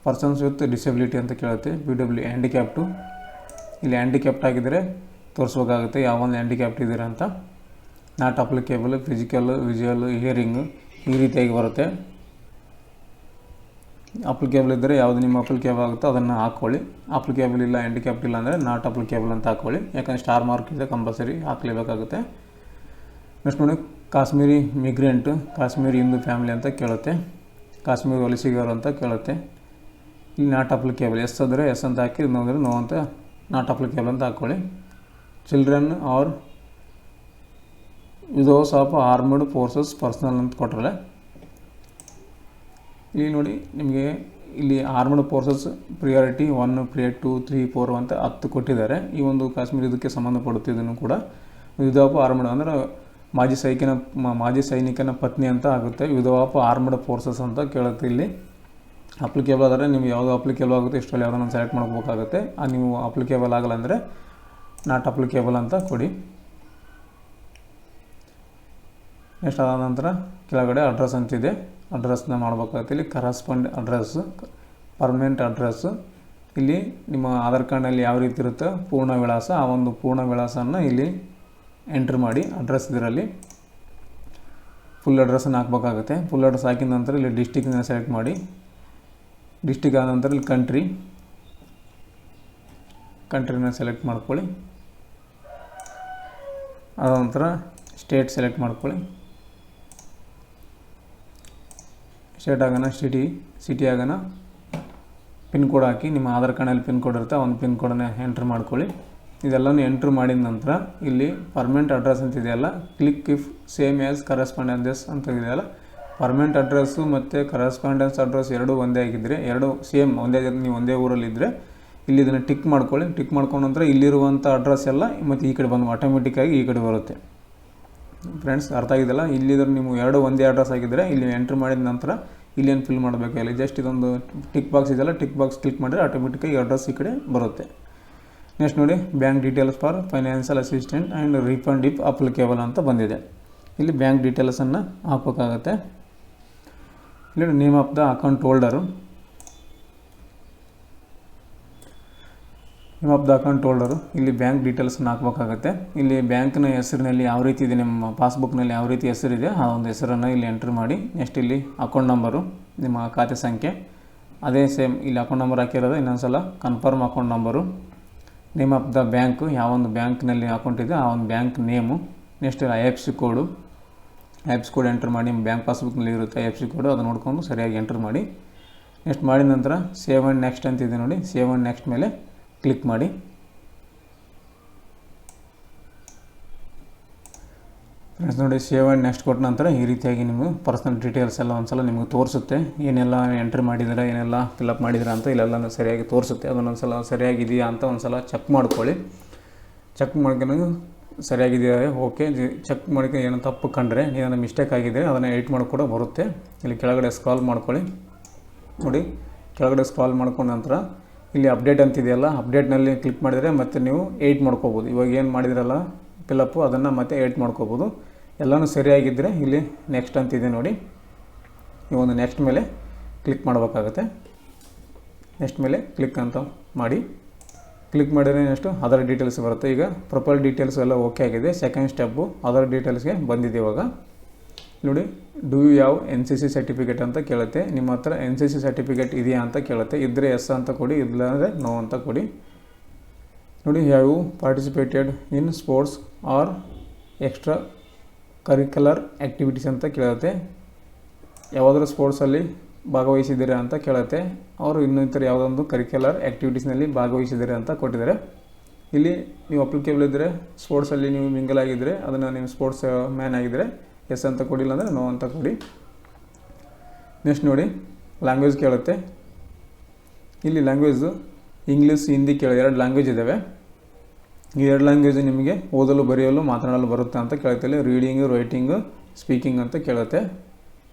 ಪರ್ಸನ್ಸ್ ವಿತ್ ಡಿಸೆಬಿಲಿಟಿ ಅಂತ ಕೇಳುತ್ತೆ. PW handicapped. ಇಲ್ಲಿ ಹ್ಯಾಂಡಿಕ್ಯಾಪ್ಟ್ ಆಗಿದ್ದರೆ ತೋರಿಸ್ಬೇಕಾಗುತ್ತೆ ಯಾವ ಒಂದು ಹ್ಯಾಂಡಿಕ್ಯಾಪ್ಟ್ ಇದ್ದೀರಾ ಅಂತ. Not applicable, physical, visual, hearing ಈ ರೀತಿಯಾಗಿ ಬರುತ್ತೆ. ಅಪ್ಲಿಕೇಬಲ್ ಇದ್ದರೆ ಯಾವುದು ನಿಮ್ಮ ಅಪ್ಲಿಕೇಬಲ್ ಆಗುತ್ತೋ ಅದನ್ನು ಹಾಕ್ಕೊಳ್ಳಿ. ಅಪ್ಲಿಕೇಬಲ್ ಇಲ್ಲ, ಹ್ಯಾಂಡಿಕ್ಯಾಪ್ಟ್ ಇಲ್ಲ ಅಂದರೆ ನಾಟ್ ಅಪ್ಲಿಕೇಬಲ್ ಅಂತ ಹಾಕ್ಕೊಳ್ಳಿ. ಯಾಕಂದರೆ ಸ್ಟಾರ್ ಮಾರ್ಕ್ ಇದೆ, ಕಂಪಲ್ಸರಿ ಹಾಕಲೇಬೇಕಾಗುತ್ತೆ. ನೆಕ್ಸ್ಟ್ ನೋಡಿ, ಕಾಶ್ಮೀರಿ ಮಿಗ್ರೆಂಟು, ಕಾಶ್ಮೀರಿ ಹಿಂದೂ ಫ್ಯಾಮಿಲಿ ಅಂತ ಕೇಳುತ್ತೆ, ಕಾಶ್ಮೀರಿ ವಲಸಿಗರು ಅಂತ ಕೇಳುತ್ತೆ. ಇಲ್ಲಿ ನಾಟ್ ಅಪ್ಲಿಕೇಬಲ್, ಎಸ್ ಆದರೆ ಎಸ್ ಅಂತ ಹಾಕಿ, ನೋ ಅಂದರೆ ನೋ ಅಂತ, ನಾಟ್ ಅಪ್ಲಿಕೇಬಲ್ ಅಂತ ಹಾಕ್ಕೊಳ್ಳಿ. Children are widow's of armed forces personal ಅಂತ ಕೊಟ್ಟರೆ, ಇಲ್ಲಿ ನೋಡಿ ನಿಮಗೆ ಇಲ್ಲಿ ಆರ್ಮಡ್ ಫೋರ್ಸಸ್ ಪ್ರಿಯಾರಿಟಿ 1, ಪ್ರಿಯಾರಿಟಿ 2, 3, 4 ಅಂತ 10 ಕೊಟ್ಟಿದ್ದಾರೆ. ಈ ಒಂದು ಕಾಶ್ಮೀರ ಇದಕ್ಕೆ ಸಂಬಂಧಪಡುತ್ತೆ. ಇದನ್ನು ಕೂಡ ವಿಧವಾ ಆಫ್ ಆರ್ಮಡ್ ಅಂದರೆ ಮಾಜಿ ಸೈನಿಕನ ಪತ್ನಿ ಅಂತ ಆಗುತ್ತೆ. ವಿಧವಾ ಆಫ್ ಆರ್ಮಡ್ ಫೋರ್ಸಸ್ ಅಂತ ಕೇಳುತ್ತೆ. ಇಲ್ಲಿ ಅಪ್ಲಿಕೇಬಲ್ ಆದರೆ ನೀವು ಯಾವುದು ಅಪ್ಲಿಕೇಬಲ್ ಆಗುತ್ತೆ ಇಷ್ಟರಲ್ಲಿ ಯಾವುದನ್ನು ಸೆಲೆಕ್ಟ್ ಮಾಡ್ಕೋಬೇಕಾಗುತ್ತೆ. ನೀವು ಅಪ್ಲಿಕೇಬಲ್ ಆಗಲ್ಲ ಅಂದರೆ ನಾಟ್ ಅಪ್ಲಿಕೇಬಲ್ ಅಂತ ಕೊಡಿ. ನೆಕ್ಸ್ಟ್ ಅದಾದ ನಂತರ ಕೆಳಗಡೆ ಅಡ್ರೆಸ್ ಅಂತಿದೆ, ಅಡ್ರೆಸ್ನ ಮಾಡಬೇಕಾಗುತ್ತೆ. ಇಲ್ಲಿ ಕರೆಸ್ಪಾಂಡ್ ಅಡ್ರೆಸ್ಸು, ಪರ್ಮನೆಂಟ್ ಅಡ್ರೆಸ್ಸು, ಇಲ್ಲಿ ನಿಮ್ಮ ಆಧಾರ್ ಕಾರ್ಡ್ನಲ್ಲಿ ಯಾವ ರೀತಿ ಇರುತ್ತೋ ಪೂರ್ಣ ವಿಳಾಸ, ಆ ಒಂದು ಪೂರ್ಣ ವಿಳಾಸವನ್ನು ಇಲ್ಲಿ ಎಂಟ್ರ್ ಮಾಡಿ. ಅಡ್ರೆಸ್ ಇದರಲ್ಲಿ ಫುಲ್ ಅಡ್ರೆಸ್ಸನ್ನು ಹಾಕಬೇಕಾಗುತ್ತೆ. ಫುಲ್ ಅಡ್ರೆಸ್ ಹಾಕಿದ ನಂತರ ಇಲ್ಲಿ ಡಿಸ್ಟಿಕ್ನ ಸೆಲೆಕ್ಟ್ ಮಾಡಿ. ಡಿಸ್ಟಿಕ್ ಆದ ನಂತರ ಇಲ್ಲಿ ಕಂಟ್ರಿನ ಸೆಲೆಕ್ಟ್ ಮಾಡ್ಕೊಳ್ಳಿ. ಆದ ನಂತರ ಸ್ಟೇಟ್ ಸೆಲೆಕ್ಟ್ ಮಾಡ್ಕೊಳ್ಳಿ. ಸ್ಟೇಟ್ ಆಗೋಣ ಸಿಟಿ ಆಗೋಣ ಪಿನ್ ಕೋಡ್ ಹಾಕಿ. ನಿಮ್ಮ ಆಧಾರ್ ಕಾರ್ಡ್ನಲ್ಲಿ ಪಿನ್ ಕೋಡ್ ಇರುತ್ತೆ, ಒಂದು ಪಿನ್ ಕೋಡನ್ನು ಎಂಟ್ರ್ ಮಾಡ್ಕೊಳ್ಳಿ. ಇದೆಲ್ಲನೂ ಎಂಟ್ರ್ ಮಾಡಿದ ನಂತರ ಇಲ್ಲಿ ಪರ್ಮನೆಂಟ್ ಅಡ್ರೆಸ್ ಅಂತ ಇದೆಯಲ್ಲ, click if same as correspondence ಅಂತ ಇದೆಯಲ್ಲ, ಪರ್ಮನೆಂಟ್ ಅಡ್ರೆಸ್ಸು ಮತ್ತು ಕರೆಸ್ಪಾಂಡೆನ್ಸ್ ಅಡ್ರೆಸ್ ಎರಡೂ ಒಂದೇ ಆಗಿದ್ದರೆ, ಎರಡು ಸೇಮ್ ಒಂದೇ, ನೀವು ಒಂದೇ ಊರಲ್ಲಿದ್ದರೆ ಇಲ್ಲಿ ಇದನ್ನು ಟಿಕ್ ಮಾಡ್ಕೊಳ್ಳಿ. ಟಿಕ್ ಮಾಡ್ಕೊಂಡ ನಂತರ ಇಲ್ಲಿರುವಂಥ ಅಡ್ರೆಸ್ ಎಲ್ಲ ಮತ್ತು ಈ ಕಡೆ ಬಂದು ಆಟೋಮೆಟಿಕ್ಕಾಗಿ ಈ ಕಡೆ ಬರುತ್ತೆ. ಫ್ರೆಂಡ್ಸ್ ಅರ್ಥ ಆಗಿದೆಯಲ್ಲ, ಇಲ್ಲಿದ್ರೆ ನೀವು ಎರಡು ಒಂದೇ ಅಡ್ರೆಸ್ ಆಗಿದ್ದರೆ ಇಲ್ಲಿ ಎಂಟ್ರ್ ಮಾಡಿದ ನಂತರ ಇಲ್ಲೇನು ಫಿಲ್ ಮಾಡಬೇಕಾಗಿಲ್ಲ. ಜಸ್ಟ್ ಇದೊಂದು ಟಿಕ್ ಬಾಕ್ಸ್ ಇದೆಯಲ್ಲ, ಟಿಕ್ ಬಾಕ್ಸ್ ಕ್ಲಿಕ್ ಮಾಡಿದ್ರೆ ಆಟೋಮೆಟಿಕ್ಕಾಗಿ ಅಡ್ರೆಸ್ ಈ ಕಡೆ ಬರುತ್ತೆ. ನೆಕ್ಸ್ಟ್ ನೋಡಿ, bank details for financial assistant and refund if applicable ಅಂತ ಬಂದಿದೆ. ಇಲ್ಲಿ ಬ್ಯಾಂಕ್ ಡೀಟೇಲ್ಸನ್ನು ಹಾಕಬೇಕಾಗತ್ತೆ. ಇಲ್ಲಿ name of the account holder, ಇಲ್ಲಿ ಬ್ಯಾಂಕ್ ಡೀಟೇಲ್ಸನ್ನು ಹಾಕಬೇಕಾಗತ್ತೆ. ಇಲ್ಲಿ ಬ್ಯಾಂಕ್ನ ಹೆಸರಿನಲ್ಲಿ ಯಾವ ರೀತಿ ಇದೆ, ನಿಮ್ಮ ಪಾಸ್ಬುಕ್ನಲ್ಲಿ ಯಾವ ರೀತಿ ಹೆಸರಿದೆ ಆ ಒಂದು ಹೆಸರನ್ನು ಇಲ್ಲಿ ಎಂಟ್ರ್ ಮಾಡಿ. ನೆಕ್ಸ್ಟ್ ಇಲ್ಲಿ ಅಕೌಂಟ್ ನಂಬರು, ನಿಮ್ಮ ಖಾತೆ ಸಂಖ್ಯೆ ಅದೇ ಸೇಮ್ ಇಲ್ಲಿ ಅಕೌಂಟ್ ನಂಬರ್ ಹಾಕಿರೋದು. ಇನ್ನೊಂದು ಸಲ confirm account number, name of the bank, ಯಾವ ಒಂದು ಬ್ಯಾಂಕ್ನಲ್ಲಿ ಅಕೌಂಟ್ ಇದೆ ಆ ಒಂದು bank name. Next IFSC code enter ಮಾಡಿ. ನಿಮ್ಮ ಬ್ಯಾಂಕ್ ಪಾಸ್ಬುಕ್ನಲ್ಲಿ ಇರುತ್ತೆ IFSC ಕೋಡು, ಅದು ನೋಡ್ಕೊಂಡು ಸರಿಯಾಗಿ ಎಂಟ್ರ್ ಮಾಡಿ. ನೆಕ್ಸ್ಟ್ ಮಾಡಿದ ನಂತರ ಸೇವ್ ಆ್ಯಂಡ್ ನೆಕ್ಸ್ಟ್ ಅಂತಿದೆ ನೋಡಿ, ಸೇವ್ ಆ್ಯಂಡ್ ನೆಕ್ಸ್ಟ್ ಮೇಲೆ ಕ್ಲಿಕ್ ಮಾಡಿ. ಫ್ರೆಂಡ್ಸ್ ನೋಡಿ, ಸೇವ್ ಆ್ಯಂಡ್ ನೆಕ್ಸ್ಟ್ ಕೊಟ್ಟ ನಂತರ ಈ ರೀತಿಯಾಗಿ ನಿಮಗೆ ಪರ್ಸನಲ್ ಡೀಟೇಲ್ಸ್ ಎಲ್ಲ ಒಂದು ಸಲ ನಿಮಗೆ ತೋರಿಸುತ್ತೆ. ಏನೆಲ್ಲ ಎಂಟ್ರ್ ಮಾಡಿದರೆ, ಏನೆಲ್ಲ ಫಿಲಪ್ ಮಾಡಿದ್ರೆ ಅಂತ ಇಲ್ಲೆಲ್ಲ ಸರಿಯಾಗಿ ತೋರಿಸುತ್ತೆ. ಅದನ್ನೊಂದು ಸಲ ಸರಿಯಾಗಿದೆಯಾ ಅಂತ ಒಂದು ಸಲ ಚೆಕ್ ಮಾಡ್ಕೊಳ್ಳಿ. ಚೆಕ್ ಮಾಡ್ಕೊಂಡು ಸರಿಯಾಗಿದೆಯಾ ಓಕೆ, ಚೆಕ್ ಮಾಡ್ಕೊಂಡು ಏನೋ ತಪ್ಪು ಕಂಡ್ರೆ, ಏನಾದ್ರು ಮಿಸ್ಟೇಕ್ ಆಗಿದೆ ಅದನ್ನು ಎಡಿಟ್ ಮಾಡಿ ಕೂಡ ಬರುತ್ತೆ. ಇಲ್ಲಿ ಕೆಳಗಡೆ ಸ್ಕ್ರಾಲ್ ಮಾಡ್ಕೊಳ್ಳಿ. ನೋಡಿ, ಕೆಳಗಡೆ ಸ್ಕ್ರಾಲ್ ಮಾಡ್ಕೊಂಡ ನಂತರ ಇಲ್ಲಿ ಅಪ್ಡೇಟ್ ಅಂತಿದೆಯಲ್ಲ, ಅಪ್ಡೇಟ್ನಲ್ಲಿ ಕ್ಲಿಕ್ ಮಾಡಿದರೆ ಮತ್ತೆ ನೀವು ಎಡಿಟ್ ಮಾಡ್ಕೋಬೋದು. ಇವಾಗ ಏನು ಮಾಡಿದ್ರಲ್ಲ ಫಿಲಪ್ಪು ಅದನ್ನು ಮತ್ತೆ ಎಡಿಟ್ ಮಾಡ್ಕೋಬೋದು. ಎಲ್ಲನೂ ಸರಿಯಾಗಿದ್ದರೆ ಇಲ್ಲಿ ನೆಕ್ಸ್ಟ್ ಅಂತಿದೆ ನೋಡಿ, ಈ ಒಂದು ನೆಕ್ಸ್ಟ್ ಮೇಲೆ ಕ್ಲಿಕ್ ಮಾಡಬೇಕಾಗತ್ತೆ. ನೆಕ್ಸ್ಟ್ ಮೇಲೆ ಕ್ಲಿಕ್ ಅಂತ ಮಾಡಿ. ಕ್ಲಿಕ್ ಮಾಡಿದರೆ ನೆಕ್ಸ್ಟು ಅದರ್ ಡೀಟೇಲ್ಸ್ ಬರುತ್ತೆ. ಈಗ ಪ್ರೊಫೈಲ್ ಡೀಟೇಲ್ಸ್ ಎಲ್ಲ ಓಕೆ ಆಗಿದೆ. ಸೆಕೆಂಡ್ ಸ್ಟೆಪ್ಪು ಅದರ್ ಡೀಟೇಲ್ಸ್ಗೆ ಬಂದಿದೆ. ಇವಾಗ ನೋಡಿ, do you have NCC certificate ಅಂತ ಕೇಳುತ್ತೆ. ನಿಮ್ಮ ಹತ್ರ NCC ಸರ್ಟಿಫಿಕೇಟ್ ಇದೆಯಾ ಅಂತ ಕೇಳುತ್ತೆ. ಇದ್ದರೆ ಎಸ್ ಅಂತ ಕೊಡಿ, ಇಲ್ಲಾಂದರೆ ನೋ ಅಂತ ಕೊಡಿ. ನೋಡಿ, have you participated in sports or extra curricular activities ಅಂತ ಕೇಳುತ್ತೆ. ಯಾವುದಾದ್ರೂ ಸ್ಪೋರ್ಟ್ಸಲ್ಲಿ ಭಾಗವಹಿಸಿದ್ದೀರಾ ಅಂತ ಕೇಳುತ್ತೆ. ಅವರು ಇನ್ನಿತರ ಯಾವುದೊಂದು ಕರಿಕ್ಯುಲರ್ ಆ್ಯಕ್ಟಿವಿಟೀಸ್ನಲ್ಲಿ ಭಾಗವಹಿಸಿದ್ದೀರಾ ಅಂತ ಕೊಟ್ಟಿದ್ದಾರೆ. ಇಲ್ಲಿ ನೀವು ಅಪ್ಲಿಕೇಬಲ್ ಇದ್ದರೆ, ಸ್ಪೋರ್ಟ್ಸಲ್ಲಿ ನೀವು ಮಿಂಗಲ್ ಆಗಿದ್ದರೆ, ಅದನ್ನು ನೀವು ಸ್ಪೋರ್ಟ್ಸ್ ಮ್ಯಾನ್ ಆಗಿದ್ದರೆ ಎಸ್ ಅಂತ ಕೊಡಿಲ್ಲ ಅಂದರೆ ನೋ ಅಂತ ಕೊಡಿ. ನೆಕ್ಸ್ಟ್ ನೋಡಿ, ಲ್ಯಾಂಗ್ವೇಜ್ ಕೇಳುತ್ತೆ. ಇಲ್ಲಿ ಲ್ಯಾಂಗ್ವೇಜು ಇಂಗ್ಲೀಷ್, ಹಿಂದಿ ಎರಡು ಲ್ಯಾಂಗ್ವೇಜ್ ಇದ್ದಾವೆ. ಈ ಎರಡು ಲ್ಯಾಂಗ್ವೇಜ್ ನಿಮಗೆ ಓದಲು, ಬರೆಯಲು, ಮಾತನಾಡಲು ಬರುತ್ತೆ ಅಂತ ಕೇಳುತ್ತೆ. ಇಲ್ಲಿ ರೀಡಿಂಗು, ರೈಟಿಂಗು, ಸ್ಪೀಕಿಂಗ್ ಅಂತ ಕೇಳುತ್ತೆ.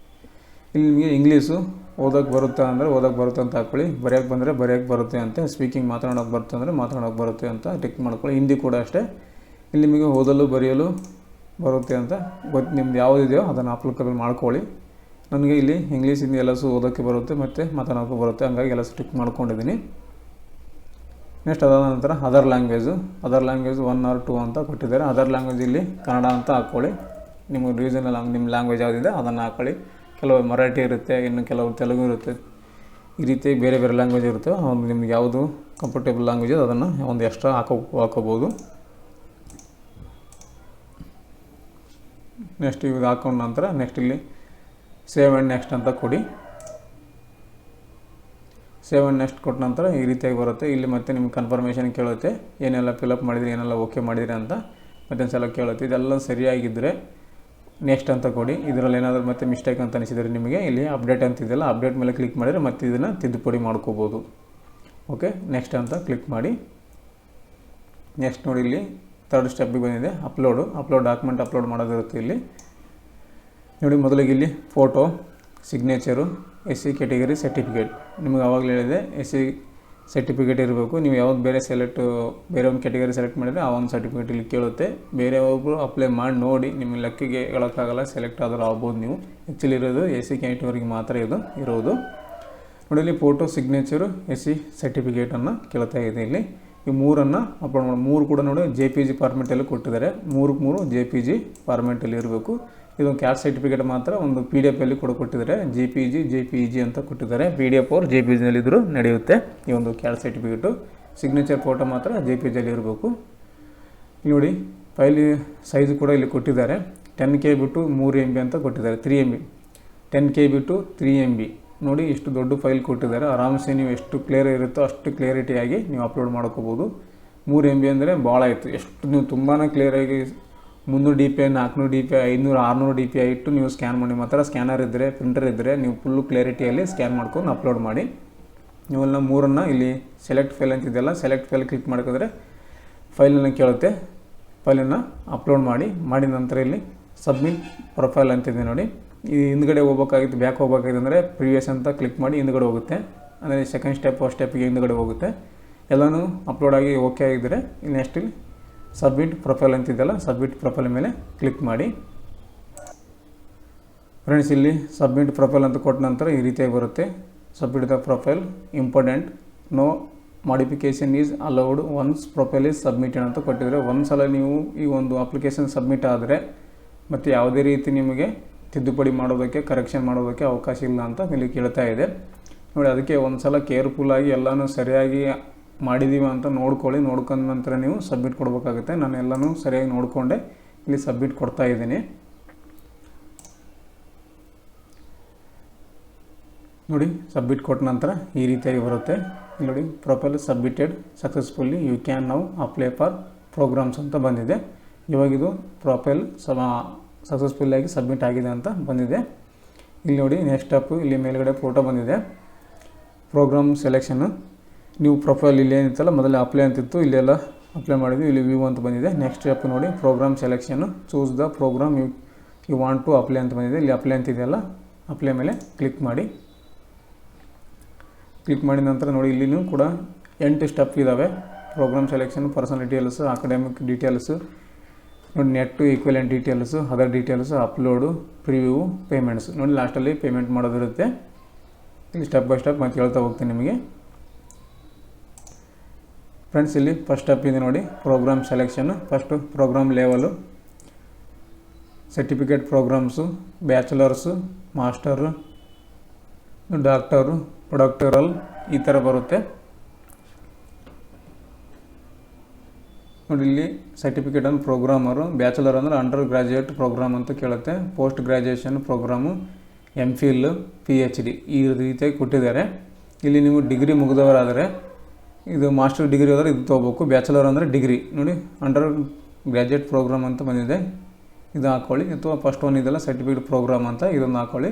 ಇಲ್ಲಿ ನಿಮಗೆ ಇಂಗ್ಲೀಷು ಓದೋಕ್ಕೆ ಬರುತ್ತೆ ಅಂದರೆ ಓದೋಕ್ಕೆ ಬರುತ್ತೆ ಅಂತ ಹಾಕ್ಕೊಳ್ಳಿ. ಬರೆಯೋಕ್ಕೆ ಬಂದರೆ ಬರೆಯೋಕ್ಕೆ ಬರುತ್ತೆ ಅಂತ, ಸ್ಪೀಕಿಂಗ್ ಮಾತನಾಡೋಕ್ಕೆ ಬರುತ್ತೆ ಅಂದರೆ ಮಾತನಾಡೋಕ್ಕೆ ಬರುತ್ತೆ ಅಂತ ಟಿಕ್ ಮಾಡ್ಕೊಳ್ಳಿ. ಹಿಂದಿ ಕೂಡ ಅಷ್ಟೇ, ಇಲ್ಲಿ ನಿಮಗೆ ಓದಲು, ಬರೆಯಲು ಬರುತ್ತೆ ಅಂತ ನಿಮ್ದು ಯಾವುದಿದೆಯೋ ಅದನ್ನು ಅಪ್ಲಿಕೇಬಲ್ ಮಾಡ್ಕೊಳ್ಳಿ. ನನಗೆ ಇಲ್ಲಿ ಇಂಗ್ಲೀಷ್, ಹಿಂದಿ ಎಲ್ಲಸು ಓದೋಕ್ಕೆ ಬರುತ್ತೆ ಮತ್ತು ಮಾತನಾಡೋಕ್ಕೆ ಬರುತ್ತೆ, ಹಂಗಾಗಿ ಎಲ್ಲಸು ಟಿಕ್ ಮಾಡ್ಕೊಂಡಿದ್ದೀನಿ. ನೆಕ್ಸ್ಟ್ ಅದಾದ ನಂತರ ಅದರ್ ಲ್ಯಾಂಗ್ವೇಜ್ 1 or 2 ಅಂತ ಕೊಟ್ಟಿದ್ದಾರೆ. ಅದರ್ ಲ್ಯಾಂಗ್ವೇಜ್ ಇಲ್ಲಿ ಕನ್ನಡ ಅಂತ ಹಾಕ್ಕೊಳ್ಳಿ. ನಿಮ್ಮ ರೀಸನಲ್ ನಿಮ್ಮ ಲ್ಯಾಂಗ್ವೇಜ್ ಯಾವುದಿದೆ ಅದನ್ನು ಹಾಕ್ಕೊಳ್ಳಿ. ಕೆಲವು ಮರಾಠಿ ಇರುತ್ತೆ, ಇನ್ನು ಕೆಲವು ತೆಲುಗು ಇರುತ್ತೆ, ಈ ರೀತಿ ಬೇರೆ ಬೇರೆ ಲ್ಯಾಂಗ್ವೇಜ್ ಇರುತ್ತೆ, ಒಂದು ನಿಮ್ಗೆ ಯಾವುದು ಕಂಫರ್ಟೇಬಲ್ ಲ್ಯಾಂಗ್ವೇಜ್ ಅದನ್ನು ಒಂದು ಎಕ್ಸ್ಟ್ರಾ ಹಾಕೋಬೋದು. ನೆಕ್ಸ್ಟ್ ಇದು ಹಾಕೊಂಡ ನಂತರ ನೆಕ್ಸ್ಟ್ ಇಲ್ಲಿ ಸೇವ್ ಆ್ಯಂಡ್ ನೆಕ್ಸ್ಟ್ ಅಂತ ಕೊಡಿ. ಸೇವ್ ಆ್ಯಂಡ್ ನೆಕ್ಸ್ಟ್ ಕೊಟ್ಟ ನಂತರ ಈ ರೀತಿಯಾಗಿ ಬರುತ್ತೆ. ಇಲ್ಲಿ ಮತ್ತೆ ನಿಮ್ಗೆ ಕನ್ಫರ್ಮೇಷನ್ ಕೇಳುತ್ತೆ, ಏನೆಲ್ಲ ಫಿಲಪ್ ಮಾಡಿದ್ರಿ, ಏನೆಲ್ಲ ಓಕೆ ಮಾಡಿದ್ರಿ ಅಂತ ಮತ್ತೊಂದು ಸಲ ಕೇಳುತ್ತೆ. ಇದೆಲ್ಲ ಸರಿಯಾಗಿದ್ದರೆ ನೆಕ್ಸ್ಟ್ ಅಂತ ಕೊಡಿ. ಇದರಲ್ಲಿ ಏನಾದರೂ ಮತ್ತೆ ಮಿಸ್ಟೇಕ್ ಅಂತ ಅನಿಸಿದರೆ ನಿಮಗೆ ಇಲ್ಲಿ ಅಪ್ಡೇಟ್ ಅಂತಿದೆಯಲ್ಲ, ಅಪ್ಡೇಟ್ ಮೇಲೆ ಕ್ಲಿಕ್ ಮಾಡಿದರೆ ಮತ್ತೆ ಇದನ್ನು ತಿದ್ದುಪಡಿ ಮಾಡ್ಕೋಬೋದು. ಓಕೆ, ನೆಕ್ಸ್ಟ್ ಅಂತ ಕ್ಲಿಕ್ ಮಾಡಿ. ನೆಕ್ಸ್ಟ್ ನೋಡಿ ಇಲ್ಲಿ ಥರ್ಡ್ ಸ್ಟೆಪ್ಪಿಗೆ ಬಂದಿದೆ, ಅಪ್ಲೋಡ್ ಡಾಕ್ಯುಮೆಂಟ್ ಅಪ್ಲೋಡ್ ಮಾಡೋದಿರುತ್ತೆ. ಇಲ್ಲಿ ನೋಡಿ ಮೊದಲಿಗೆ ಇಲ್ಲಿ photo, signature, SC category, certificate. ನಿಮಗೆ ಆವಾಗಲೇ ಹೇಳಿದೆ SC ಸರ್ಟಿಫಿಕೇಟ್ ಇರಬೇಕು. ನೀವು ಯಾವ್ದು ಬೇರೆ ಒಂದು ಕ್ಯಾಟಗರಿ ಸೆಲೆಕ್ಟ್ ಮಾಡಿದರೆ ಆ ಒಂದು ಸರ್ಟಿಫಿಕೇಟ್ ಇಲ್ಲಿ ಕೇಳುತ್ತೆ. ಬೇರೆ ಒಬ್ಬರು ಅಪ್ಲೈ ಮಾಡಿ ನೋಡಿ, ನಿಮ್ಮ ಲೆಕ್ಕಿಗೆ ಹೇಳೋಕ್ಕಾಗಲ್ಲ, ಸೆಲೆಕ್ಟ್ ಆದರೂ ಆಗ್ಬೋದು. ನೀವು ಆ್ಯಕ್ಚುಲಿ ಇರೋದು SC ಕ್ಯಾಟಗರಿಗೆ ಮಾತ್ರ ಇರೋದು. ನೋಡಿ ಇಲ್ಲಿ ಫೋಟೋ, ಸಿಗ್ನೇಚರು, SC ಸರ್ಟಿಫಿಕೇಟನ್ನು ಕೇಳ್ತಾ ಇದೆ. ಇಲ್ಲಿ ಈ ಮೂರನ್ನು ಅಪ್ಲೋಡ್ ಮಾಡಿ. ಮೂರು ಕೂಡ ನೋಡಿ JPG ಫಾರ್ಮೆಟಲ್ಲಿ ಕೊಟ್ಟಿದ್ದಾರೆ. ಮೂರು JPG ಫಾರ್ಮೆಟಲ್ಲಿ ಇರಬೇಕು. ಇದೊಂದು ಕ್ಯಾಸ್ಟ್ ಸರ್ಟಿಫಿಕೇಟ್ ಮಾತ್ರ ಒಂದು PDF ಅಲ್ಲಿ ಕೊಟ್ಟಿದ್ದಾರೆ. JPG ಅಂತ ಕೊಟ್ಟಿದ್ದಾರೆ. PDF ಅವ್ರು JPGನಲ್ಲಿದ್ದರೂ ನಡೆಯುತ್ತೆ. ಈ ಒಂದು ಕ್ಯಾಸ್ಟ್ ಸರ್ಟಿಫಿಕೇಟು. ಸಿಗ್ನೇಚರ್ ಫೋಟೋ ಮಾತ್ರ JPGಯಲ್ಲಿ ಇರಬೇಕು. ನೋಡಿ ಫೈಲ್ ಸೈಜ್ ಕೂಡ ಇಲ್ಲಿ ಕೊಟ್ಟಿದ್ದಾರೆ. 10K ಬಿಟ್ಟು 3 MB ಅಂತ ಕೊಟ್ಟಿದ್ದಾರೆ. 3 MB 10K ಬಿಟ್ಟು 3 MB. ನೋಡಿ ಇಷ್ಟು ದೊಡ್ಡ ಫೈಲ್ ಕೊಟ್ಟಿದ್ದಾರೆ. ಆರಾಮ್ಸೆ ನೀವು ಎಷ್ಟು ಕ್ಲಿಯರ್ ಇರುತ್ತೋ ಅಷ್ಟು ಕ್ಲಿಯರಿಟಿಯಾಗಿ ನೀವು ಅಪ್ಲೋಡ್ ಮಾಡ್ಕೋಬೋದು. 3 MB ಅಂದರೆ ಭಾಳ ಆಯಿತು. ಎಷ್ಟು ನೀವು ತುಂಬಾ ಕ್ಲಿಯರಾಗಿ 300 DPI, 400 DPI, 500, 600 DPI ಇಟ್ಟು ನೀವು ಸ್ಕ್ಯಾನ್ ಮಾಡಿ. ಮಾತ್ರ ಸ್ಕ್ಯಾನರ್ ಇದ್ದರೆ, ಪ್ರಿಂಟರ್ ಇದ್ದರೆ ನೀವು ಫುಲ್ಲು ಕ್ಲಿಯರಿಟಿಯಲ್ಲಿ ಸ್ಕ್ಯಾನ್ ಮಾಡ್ಕೊಂಡು ಅಪ್ಲೋಡ್ ಮಾಡಿ. ನೀವೆಲ್ಲ ಮೂರನ್ನು ಇಲ್ಲಿ ಸೆಲೆಕ್ಟ್ ಫೈಲ್ ಅಂತಿದೆಯಲ್ಲ, ಸೆಲೆಕ್ಟ್ ಫೈಲ್ ಕ್ಲಿಕ್ ಮಾಡ್ಕೊಂಡ್ರೆ ಫೈಲನ್ನು ಕೇಳುತ್ತೆ. ಫೈಲನ್ನು ಅಪ್ಲೋಡ್ ಮಾಡಿದ ನಂತರ ಇಲ್ಲಿ ಸಬ್ಮಿಟ್ ಪ್ರೊಫೈಲ್ ಅಂತಿದೆ ನೋಡಿ. ಈ ಹಿಂದ್ಗಡೆ ಹೋಗ್ಬೇಕಾಗಿತ್ತು, ಬ್ಯಾಕ್ ಹೋಗ್ಬೇಕಾಗಿದೆ ಅಂದರೆ ಪ್ರಿವಿಯಸ್ ಅಂತ ಕ್ಲಿಕ್ ಮಾಡಿ ಹಿಂದ್ಗಡೆ ಹೋಗುತ್ತೆ. ಅಂದರೆ ಸೆಕೆಂಡ್ ಸ್ಟೆಪ್, ಫಸ್ಟ್ ಸ್ಟೆಪ್ಪಿಗೆ ಹಿಂದ್ಗಡೆ ಹೋಗುತ್ತೆ. ಎಲ್ಲನೂ ಅಪ್ಲೋಡ್ ಆಗಿ ಓಕೆ ಆಗಿದ್ದರೆ ಇಲ್ಲಿ ನೆಕ್ಸ್ಟ್ ಇಲ್ಲಿ ಸಬ್ಮಿಟ್ ಪ್ರೊಫೈಲ್ ಅಂತಿದ್ದಲ್ಲ, ಸಬ್ಮಿಟ್ ಪ್ರೊಫೈಲ್ ಮೇಲೆ ಕ್ಲಿಕ್ ಮಾಡಿ. ಫ್ರೆಂಡ್ಸ್ ಇಲ್ಲಿ ಸಬ್ಮಿಟ್ ಪ್ರೊಫೈಲ್ ಅಂತ ಕೊಟ್ಟ ನಂತರ ಈ ರೀತಿಯಾಗಿ ಬರುತ್ತೆ. Submit the profile, important, no modification is allowed once profile is submitted ಅಂತ ಕೊಟ್ಟಿದ್ದಾರೆ. ಒಂದು ಸಲ ನೀವು ಈ ಒಂದು ಅಪ್ಲಿಕೇಶನ್ ಸಬ್ಮಿಟ್ ಆದರೆ ಮತ್ತು ಯಾವುದೇ ರೀತಿ ನಿಮಗೆ ತಿದ್ದುಪಡಿ ಮಾಡೋದಕ್ಕೆ, ಕರೆಕ್ಷನ್ ಮಾಡೋದಕ್ಕೆ ಅವಕಾಶ ಇಲ್ಲ ಅಂತ ಇಲ್ಲಿ ಕೇಳ್ತಾ ಇದೆ ನೋಡಿ. ಅದಕ್ಕೆ ಒಂದು ಸಲ ಕೇರ್ಫುಲ್ಲಾಗಿ ಎಲ್ಲನೂ ಸರಿಯಾಗಿ ಮಾಡಿದ್ದೀವಿ ಅಂತ ನೋಡ್ಕೊಳ್ಳಿ. ನೋಡ್ಕೊಂಡ ನಂತರ ನೀವು ಸಬ್ಮಿಟ್ ಕೊಡಬೇಕಾಗುತ್ತೆ. ನಾನು ಎಲ್ಲನೂ ಸರಿಯಾಗಿ ನೋಡಿಕೊಂಡೆ ಇಲ್ಲಿ ಸಬ್ಮಿಟ್ ಕೊಡ್ತಾ ಇದ್ದೀನಿ ನೋಡಿ. ಸಬ್ಮಿಟ್ ಕೊಟ್ಟ ನಂತರ ಈ ರೀತಿಯಾಗಿ ಬರುತ್ತೆ. ಇಲ್ಲಿ ನೋಡಿ profile submitted successfully, you can now apply for programmes ಅಂತ ಬಂದಿದೆ. ಇವಾಗಿದು ಪ್ರೊಫೈಲ್ ಸಕ್ಸಸ್ಫುಲ್ಲಾಗಿ ಸಬ್ಮಿಟ್ ಆಗಿದೆ ಅಂತ ಬಂದಿದೆ. ಇಲ್ಲಿ ನೋಡಿ ನೆಕ್ಸ್ಟ್ ಸ್ಟೆಪ್, ಇಲ್ಲಿ ಮೇಲ್ಗಡೆ ಫೋಟೋ ಬಂದಿದೆ. ಪ್ರೋಗ್ರಾಮ್ ಸೆಲೆಕ್ಷನ್ನು, ನೀವು ಪ್ರೊಫೈಲ್ ಇಲ್ಲಿ ಏನಿತ್ತಲ್ಲ ಮೊದಲೇ ಅಪ್ಲೈ ಅಂತಿತ್ತು, ಇಲ್ಲೆಲ್ಲ ಅಪ್ಲೈ ಮಾಡಿದ್ವಿ. ಇಲ್ಲಿ ವ್ಯೂ ಅಂತ ಬಂದಿದೆ. ನೆಕ್ಸ್ಟ್ ಸ್ಟೆಪ್ ನೋಡಿ program selection, choose the program you want to apply ಅಂತ ಬಂದಿದೆ. ಇಲ್ಲಿ ಅಪ್ಲೈ ಅಂತಿದೆಯಲ್ಲ, ಅಪ್ಲೈ ಮೇಲೆ ಕ್ಲಿಕ್ ಮಾಡಿ. ಕ್ಲಿಕ್ ಮಾಡಿದ ನಂತರ ನೋಡಿ ಇಲ್ಲಿನೂ ಕೂಡ 8 ಸ್ಟೆಪ್ ಇದ್ದಾವೆ. Program selection, personal details, academic details, ನೋಡಿ NET, equivalent details, other details, upload, preview, payments. ನೋಡಿ ಲಾಸ್ಟಲ್ಲಿ ಪೇಮೆಂಟ್ ಮಾಡೋದಿರುತ್ತೆ. ಇಲ್ಲಿ ಸ್ಟೆಪ್ ಬೈ ಸ್ಟೆಪ್ ಮತ್ತೆ ಹೇಳ್ತಾ ಹೋಗ್ತೀನಿ ನಿಮಗೆ. ಫ್ರೆಂಡ್ಸ್ ಇಲ್ಲಿ ಫಸ್ಟ್ ಸ್ಟೆಪ್ ಇದೆ ನೋಡಿ, program selection. First program level, certificate programs, bachelors, master, doctor, predoctoral ಈ ಥರ ಬರುತ್ತೆ ನೋಡಿ. ಇಲ್ಲಿ ಸರ್ಟಿಫಿಕೇಟ್ ಅಂದ್ರೆ ಪ್ರೋಗ್ರಾಮರು, ಬ್ಯಾಚುಲರ್ ಅಂದರೆ ಅಂಡರ್ ಗ್ರಾಜ್ಯುಯೇಟ್ ಪ್ರೋಗ್ರಾಮ್ ಅಂತ ಕೇಳುತ್ತೆ. Post graduation program, MPhil, PhD ಈ ರೀತಿಯಾಗಿ ಕೊಟ್ಟಿದ್ದಾರೆ. ಇಲ್ಲಿ ನೀವು ಡಿಗ್ರಿ ಮುಗಿದವರಾದರೆ ಇದು ಮಾಸ್ಟರ್ ಡಿಗ್ರಿ ಹೋದರೆ ಇದು ತೊಗೋಬೇಕು. ಬ್ಯಾಚುಲರ್ ಅಂದರೆ ಡಿಗ್ರಿ ನೋಡಿ, ಅಂಡರ್ ಗ್ರಾಜ್ಯುಯೇಟ್ ಪ್ರೋಗ್ರಾಮ್ ಅಂತ ಬಂದಿದೆ, ಇದು ಹಾಕ್ಕೊಳ್ಳಿ. ಅಥವಾ ಫಸ್ಟ್ ಒನ್ ಇದೆಲ್ಲ ಸರ್ಟಿಫಿಕೇಟ್ ಪ್ರೋಗ್ರಾಮ್ ಅಂತ ಇದನ್ನು ಹಾಕ್ಕೊಳ್ಳಿ.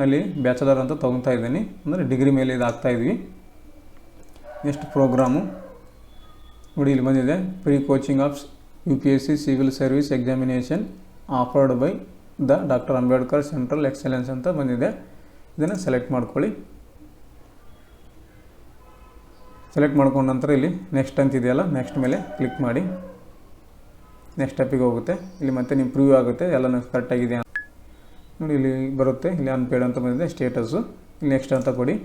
ಅಲ್ಲಿ ಬ್ಯಾಚುಲರ್ ಅಂತ ತೊಗೊತಾ ಇದ್ದೀನಿ, ಅಂದರೆ ಡಿಗ್ರಿ ಮೇಲೆ ಇದು ಹಾಕ್ತಾಯಿದ್ವಿ. ನೆಕ್ಸ್ಟ್ ಪ್ರೋಗ್ರಾಮು ನೋಡಿ ಇಲ್ಲಿ ಬಂದಿದೆ, pre coaching of UPSC civil service examination offered by the doctor Ambedkar central excellence ಅಂತ ಬಂದಿದೆ. ಇದನ್ನು ಸೆಲೆಕ್ಟ್ ಮಾಡ್ಕೊಳ್ಳಿ. ಸೆಲೆಕ್ಟ್ ಮಾಡ್ಕೊಂಡ ನಂತರ ಇಲ್ಲಿ ನೆಕ್ಸ್ಟ್ ಅಂತಿದೆಯಲ್ಲ, ನೆಕ್ಸ್ಟ್ ಮೇಲೆ ಕ್ಲಿಕ್ ಮಾಡಿ. ನೆಕ್ಸ್ಟ್ ಸ್ಟೆಪ್ಪಿಗೆ ಹೋಗುತ್ತೆ. ಇಲ್ಲಿ ಮತ್ತೆ ನಿಮ್ಮ ಪ್ರಿವ್ಯೂ ಆಗುತ್ತೆ, ಎಲ್ಲನೂ ಕರೆಕ್ಟಾಗಿದೆ ನೋಡಿ. ಇಲ್ಲಿ ಬರುತ್ತೆ, ಇಲ್ಲಿ ಅನ್ಪೇಡ್ ಅಂತ ಬಂದಿದೆ, ಸ್ಟೇಟಸ್ಸು. ಇಲ್ಲಿ ನೆಕ್ಸ್ಟ್ ಅಂತ ಕೊಡಿ.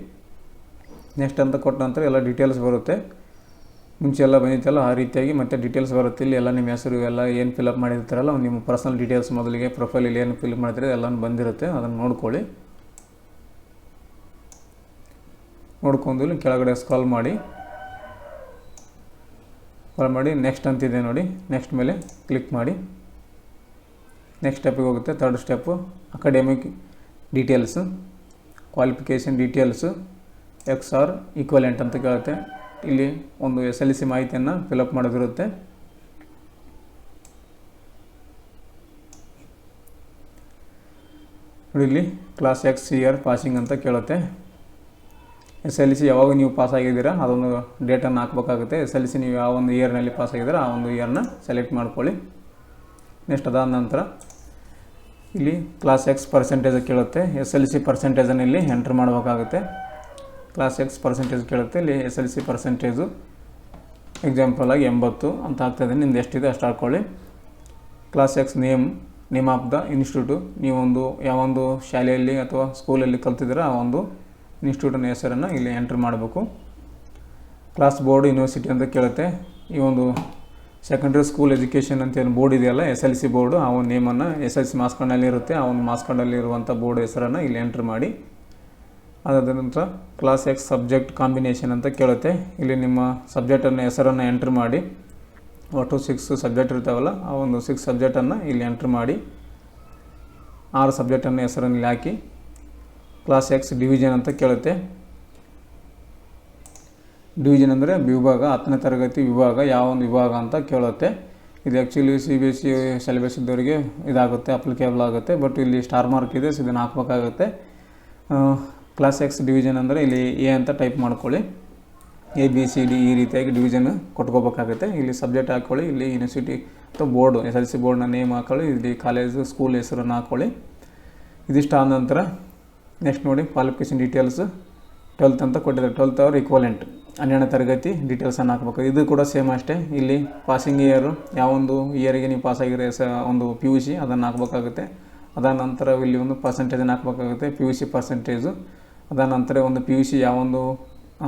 ನೆಕ್ಸ್ಟ್ ಅಂತ ಕೊಟ್ಟ ನಂತರ ಎಲ್ಲ ಡೀಟೇಲ್ಸ್ ಬರುತ್ತೆ. ಮುಂಚೆ ಎಲ್ಲ ಬಂದಿತ್ತಲ್ಲ ಆ ರೀತಿಯಾಗಿ ಮತ್ತೆ ಡೀಟೇಲ್ಸ್ ಬರುತ್ತೆ. ಇಲ್ಲಿ ಎಲ್ಲ ನಿಮ್ಮ ಹೆಸರು ಎಲ್ಲ ಏನು ಫಿಲಪ್ ಮಾಡಿರ್ತಾರಲ್ಲ, ನಿಮ್ಮ ಪರ್ಸನಲ್ ಡೀಟೇಲ್ಸ್ ಮೊದಲಿಗೆ ಪ್ರೊಫೈಲಲ್ಲಿ ಏನು ಫಿಲ್ ಮಾಡ್ತೀರಿ ಎಲ್ಲನೂ ಬಂದಿರುತ್ತೆ, ಅದನ್ನು ನೋಡ್ಕೊಳ್ಳಿ. ನೋಡ್ಕೊಂಡು ಇಲ್ಲಿ ಕೆಳಗಡೆ ಸ್ಕ್ರಾಲ್ ಮಾಡಿ ನೆಕ್ಸ್ಟ್ ಅಂತಿದೆ ನೋಡಿ, ನೆಕ್ಸ್ಟ್ ಮೇಲೆ ಕ್ಲಿಕ್ ಮಾಡಿ ನೆಕ್ಸ್ಟ್ ಸ್ಟೆಪ್ಪಿಗೆ ಹೋಗುತ್ತೆ. Third step academic details, qualification details X or equivalent ಅಂತ ಕೇಳುತ್ತೆ. ಇಲ್ಲಿ ಒಂದು SLC ಮಾಹಿತಿಯನ್ನು ಫಿಲಪ್ ಮಾಡೋದಿರುತ್ತೆ. ನೋಡಿ ಇಲ್ಲಿ ಕ್ಲಾಸ್ X ಇಯರ್ ಪಾಸಿಂಗ್ ಅಂತ ಕೇಳುತ್ತೆ. SLC ಯಾವಾಗ ನೀವು ಪಾಸ್ ಆಗಿದ್ದೀರಾ ಅದೊಂದು ಡೇಟನ್ನು ಹಾಕಬೇಕಾಗುತ್ತೆ. SLC ನೀವು ಯಾವ ಒಂದು ಇಯರ್ನಲ್ಲಿ ಪಾಸ್ ಆಗಿದ್ದೀರಾ ಆ ಒಂದು ಇಯರ್ನ ಸೆಲೆಕ್ಟ್ ಮಾಡ್ಕೊಳ್ಳಿ. ನೆಕ್ಸ್ಟ್ ಅದಾದ ನಂತರ ಇಲ್ಲಿ ಕ್ಲಾಸ್ X ಪರ್ಸೆಂಟೇಜ್ ಕೇಳುತ್ತೆ. SLC ಪರ್ಸೆಂಟೇಜನ್ನು ಇಲ್ಲಿ ಎಂಟ್ರ್ ಮಾಡಬೇಕಾಗುತ್ತೆ. ಕ್ಲಾಸ್ X ಪರ್ಸೆಂಟೇಜ್ ಕೇಳುತ್ತೆ. ಇಲ್ಲಿ SLC ಪರ್ಸೆಂಟೇಜು ಎಕ್ಸಾಂಪಲ್ ಆಗಿ 80 ಅಂತ ಆಗ್ತಾಯಿದ್ದೀನಿ. ನಿಮ್ದು ಎಷ್ಟಿದೆ ಅಷ್ಟು ಹಾಕ್ಕೊಳ್ಳಿ. Class X name of the institute, ನೀವೊಂದು ಯಾವೊಂದು ಶಾಲೆಯಲ್ಲಿ ಅಥವಾ ಸ್ಕೂಲಲ್ಲಿ ಕಲ್ತಿದ್ದೀರ ಆ ಒಂದು ಇನ್ಸ್ಟಿಟ್ಯೂಟಿನ ಹೆಸರನ್ನು ಇಲ್ಲಿ ಎಂಟ್ರ್ ಮಾಡಬೇಕು. ಕ್ಲಾಸ್ ಬೋರ್ಡ್ ಯೂನಿವರ್ಸಿಟಿ ಅಂತ ಕೇಳುತ್ತೆ. ಈ ಒಂದು ಸೆಕೆಂಡ್ರಿ ಸ್ಕೂಲ್ ಎಜುಕೇಷನ್ ಅಂತ ಏನು ಬೋರ್ಡ್ ಇದೆಯಲ್ಲ SLC ಬೋರ್ಡು, ಆ ಒಂದು ನೇಮನ್ನು SLC ಮಾರ್ಕ್ಸ್ ಕಾರ್ಡ್ನಲ್ಲಿ ಇರುತ್ತೆ. ಆ ಒಂದು ಮಾರ್ಕ್ಸ್ ಕಾರ್ಡಲ್ಲಿ ಇರುವಂಥ ಬೋರ್ಡ್ ಹೆಸರನ್ನು ಇಲ್ಲಿ ಎಂಟ್ರ್ ಮಾಡಿ. ಅದಾದ ನಂತರ ಕ್ಲಾಸ್ X ಸಬ್ಜೆಕ್ಟ್ ಕಾಂಬಿನೇಷನ್ ಅಂತ ಕೇಳುತ್ತೆ. ಇಲ್ಲಿ ನಿಮ್ಮ ಸಬ್ಜೆಕ್ಟನ್ನು ಹೆಸರನ್ನು ಎಂಟ್ರ್ ಮಾಡಿ. ಒಟ್ಟು 6 ಸಬ್ಜೆಕ್ಟ್ ಇರ್ತಾವಲ್ಲ ಆ ಒಂದು 6 ಸಬ್ಜೆಕ್ಟನ್ನು ಇಲ್ಲಿ ಎಂಟ್ರ್ ಮಾಡಿ 6 ಸಬ್ಜೆಕ್ಟನ್ನು ಹೆಸರನ್ನು ಇಲ್ಲಿ ಹಾಕಿ. ಕ್ಲಾಸ್ X ಡಿವಿಷನ್ ಅಂತ ಕೇಳುತ್ತೆ. ಡಿವಿಷನ್ ಅಂದರೆ ವಿಭಾಗ, 10ನೇ ತರಗತಿ ವಿಭಾಗ, ಯಾವ ಒಂದು ವಿಭಾಗ ಅಂತ ಕೇಳುತ್ತೆ. ಇದು ಆ್ಯಕ್ಚುಲಿ CBSE ಸಿಲೆಬಸ್ ಇದ್ದವರಿಗೆ ಇದಾಗುತ್ತೆ, ಅಪ್ಲಿಕೇಬಲ್ ಆಗುತ್ತೆ. ಬಟ್ ಇಲ್ಲಿ ಸ್ಟಾರ್ ಮಾರ್ಕ್ ಇದೆ, ಸೊ ಇದನ್ನು ಹಾಕಬೇಕಾಗುತ್ತೆ. ಕ್ಲಾಸ್ X ಡಿವಿಷನ್ ಅಂದರೆ ಇಲ್ಲಿ A ಅಂತ ಟೈಪ್ ಮಾಡ್ಕೊಳ್ಳಿ. ABCD ಈ ರೀತಿಯಾಗಿ ಡಿವಿಷನ್ ಕೊಟ್ಕೋಬೇಕಾಗುತ್ತೆ. ಇಲ್ಲಿ ಸಬ್ಜೆಕ್ಟ್ ಹಾಕ್ಕೊಳ್ಳಿ. ಇಲ್ಲಿ ಯೂನಿವರ್ಸಿಟಿ ಅಥವಾ ಬೋರ್ಡು SLC ಬೋರ್ಡ್ನ ನೇಮ್ ಹಾಕ್ಕೊಳ್ಳಿ. ಇಲ್ಲಿ ಕಾಲೇಜು ಸ್ಕೂಲ್ ಹೆಸರನ್ನು ಹಾಕ್ಕೊಳ್ಳಿ. ಇದಿಷ್ಟು ಆದ ನಂತರ ನೆಕ್ಸ್ಟ್ ನೋಡಿ ಕ್ವಾಲಿಫಿಕೇಷನ್ ಡೀಟೇಲ್ಸು 12th ಅಂತ ಕೊಟ್ಟಿದ್ದಾರೆ. 12th ಅವರ್ ಈಕ್ವಲೆಂಟ್ 12ನೇ ತರಗತಿ ಡೀಟೇಲ್ಸನ್ನು ಹಾಕಬೇಕು. ಇದು ಕೂಡ ಸೇಮ್ ಅಷ್ಟೇ. ಇಲ್ಲಿ ಪಾಸಿಂಗ್ ಇಯರು ಯಾವೊಂದು ಇಯರಿಗೆ ನೀವು ಪಾಸ್ ಆಗಿರೋ ಒಂದು PUC ಅದನ್ನು ಹಾಕಬೇಕಾಗುತ್ತೆ. ಅದಾದ ನಂತರ ಇಲ್ಲಿ ಒಂದು ಪರ್ಸೆಂಟೇಜನ್ನು ಹಾಕಬೇಕಾಗುತ್ತೆ, PUC ಪರ್ಸೆಂಟೇಜು. ಅದಾದ ನಂತರ ಒಂದು PUC ಯಾವೊಂದು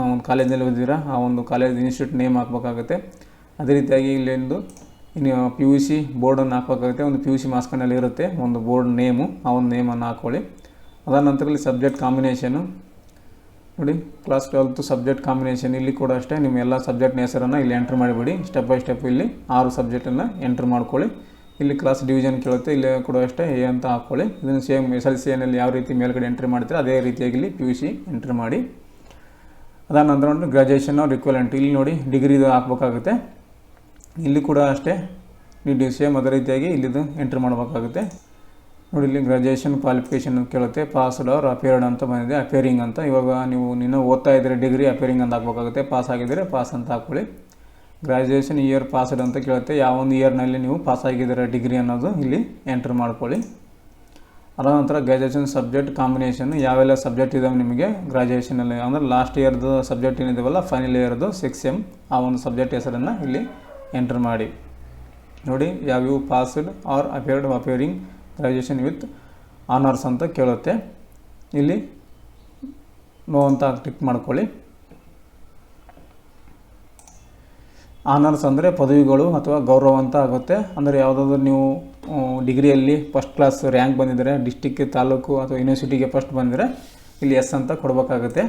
ಒಂದು ಕಾಲೇಜಲ್ಲಿ ಓದಿದ್ದೀರಾ ಆ ಒಂದು ಕಾಲೇಜ್ ಇನ್ಸ್ಟಿಟ್ಯೂಟ್ ನೇಮ್ ಹಾಕಬೇಕಾಗುತ್ತೆ. ಅದೇ ರೀತಿಯಾಗಿ ಇಲ್ಲೊಂದು PUC ಬೋರ್ಡನ್ನು ಹಾಕಬೇಕಾಗುತ್ತೆ. ಒಂದು PUC ಮಾರ್ಕ್ಸ್ ಕಾರ್ಡ್ನಲ್ಲಿ ಇರುತ್ತೆ ಒಂದು ಬೋರ್ಡ್ ನೇಮು, ಆ ಒಂದು ನೇಮನ್ನು ಹಾಕ್ಕೊಳ್ಳಿ. ಅದಾದ ನಂತರ ಇಲ್ಲಿ ಸಬ್ಜೆಕ್ಟ್ ಕಾಂಬಿನೇಷನು ನೋಡಿ, ಕ್ಲಾಸ್ 12th ಸಬ್ಜೆಕ್ಟ್ ಕಾಂಬಿನೇಷನ್. ಇಲ್ಲಿ ಕೂಡ ಅಷ್ಟೇ ನಿಮ್ಮ ಎಲ್ಲ ಸಬ್ಜೆಕ್ಟ್ನ ಹೆಸರನ್ನು ಇಲ್ಲಿ ಎಂಟ್ರ್ ಮಾಡಿಬಿಡಿ. ಸ್ಟೆಪ್ ಬೈ ಸ್ಟೆಪ್ ಇಲ್ಲಿ 6 ಸಬ್ಜೆಕ್ಟನ್ನು ಎಂಟ್ರ್ ಮಾಡ್ಕೊಳ್ಳಿ. ಇಲ್ಲಿ ಕ್ಲಾಸ್ ಡಿವಿಷನ್ ಕೇಳುತ್ತೆ, ಇಲ್ಲಿ ಕೂಡ ಅಷ್ಟೇ A ಅಂತ ಹಾಕ್ಕೊಳ್ಳಿ. ಇದನ್ನು ಸೇಮ್ SLC ಏನಲ್ಲಿ ಯಾವ ರೀತಿ ಮೇಲ್ಗಡೆ ಎಂಟ್ರಿ ಮಾಡ್ತೀರಾ ಅದೇ ರೀತಿಯಾಗಿ ಇಲ್ಲಿ PUC ಎಂಟ್ರ್ ಮಾಡಿ. ಅದಾದ ನಂತರ ನೋಡಿ ಗ್ರ್ಯಾಜುಯೇಷನ್ ಅವ್ರ ಈಕ್ವಲೆಂಟ್. ಇಲ್ಲಿ ನೋಡಿ ಡಿಗ್ರಿದು ಹಾಕಬೇಕಾಗುತ್ತೆ. ಇಲ್ಲಿ ಕೂಡ ಅಷ್ಟೇ ನೀವು ಸೇಮ್ ಅದೇ ರೀತಿಯಾಗಿ ಇಲ್ಲಿದು ಎಂಟ್ರಿ ಮಾಡಬೇಕಾಗುತ್ತೆ. ನೋಡಿ ಇಲ್ಲಿ ಗ್ರ್ಯಾಜುಯೇಷನ್ ಕ್ವಾಲಿಫಿಕೇಷನ್ ಕೇಳುತ್ತೆ. ಪಾಸ್ಡ್ ಆರ್ ಅಪೇರ್ಡ್ ಅಂತ ಬಂದಿದೆ, ಅಪೇರಿಂಗ್ ಅಂತ. ಇವಾಗ ನೀವು ಓದ್ತಾ ಇದ್ದರೆ ಡಿಗ್ರಿ ಅಪೇರಿಂಗ್ ಅಂತ ಹಾಕಬೇಕಾಗುತ್ತೆ. ಪಾಸ್ ಆಗಿದ್ದರೆ ಪಾಸ್ ಅಂತ ಹಾಕ್ಕೊಳ್ಳಿ. ಗ್ರ್ಯಾಜುಯೇಷನ್ ಇಯರ್ ಪಾಸ್ಡ್ ಅಂತ ಕೇಳುತ್ತೆ. ಯಾವ ಒಂದು ಇಯರ್ನಲ್ಲಿ ನೀವು ಪಾಸ್ ಆಗಿದ್ದೀರ ಡಿಗ್ರಿ ಅನ್ನೋದು ಇಲ್ಲಿ ಎಂಟ್ರ್ ಮಾಡ್ಕೊಳ್ಳಿ. ಅದಾದ ನಂತರ ಗ್ರ್ಯಾಜುಯೇಷನ್ ಸಬ್ಜೆಕ್ಟ್ ಕಾಂಬಿನೇಷನ್ ಯಾವೆಲ್ಲ ಸಬ್ಜೆಕ್ಟ್ ಇದಾವೆ ನಿಮಗೆ ಗ್ರ್ಯಾಜುಯೇಷನಲ್ಲಿ ಅಂದರೆ ಲಾಸ್ಟ್ ಇಯರ್ದು ಸಬ್ಜೆಕ್ಟ್ ಏನಿದಾವಲ್ಲ ಫೈನಲ್ ಇಯರ್ದು 6M ಆ ಒಂದು ಸಬ್ಜೆಕ್ಟ್ ಹೆಸರನ್ನು ಇಲ್ಲಿ ಎಂಟ್ರ್ ಮಾಡಿ. ನೋಡಿ ಯಾವ್ಯಾವ passed or appearing graduation with honours ಅಂತ ಕೇಳುತ್ತೆ. ಇಲ್ಲಿ ನೋ ಅಂತ ಟಿಕ್ ಮಾಡ್ಕೊಳ್ಳಿ. ಆನರ್ಸ್ ಅಂದರೆ ಪದವಿಗಳು ಅಥವಾ ಗೌರವ ಅಂತ ಆಗುತ್ತೆ. ಅಂದರೆ ಯಾವುದಾದ್ರೂ ನೀವು ಡಿಗ್ರಿಯಲ್ಲಿ ಫಸ್ಟ್ ಕ್ಲಾಸ್ ರ್ಯಾಂಕ್ ಬಂದಿದ್ದರೆ, ಡಿಸ್ಟಿಕ್, ತಾಲೂಕು ಅಥವಾ ಯೂನಿವರ್ಸಿಟಿಗೆ ಫಸ್ಟ್ ಬಂದರೆ ಇಲ್ಲಿ S ಅಂತ ಕೊಡಬೇಕಾಗುತ್ತೆ.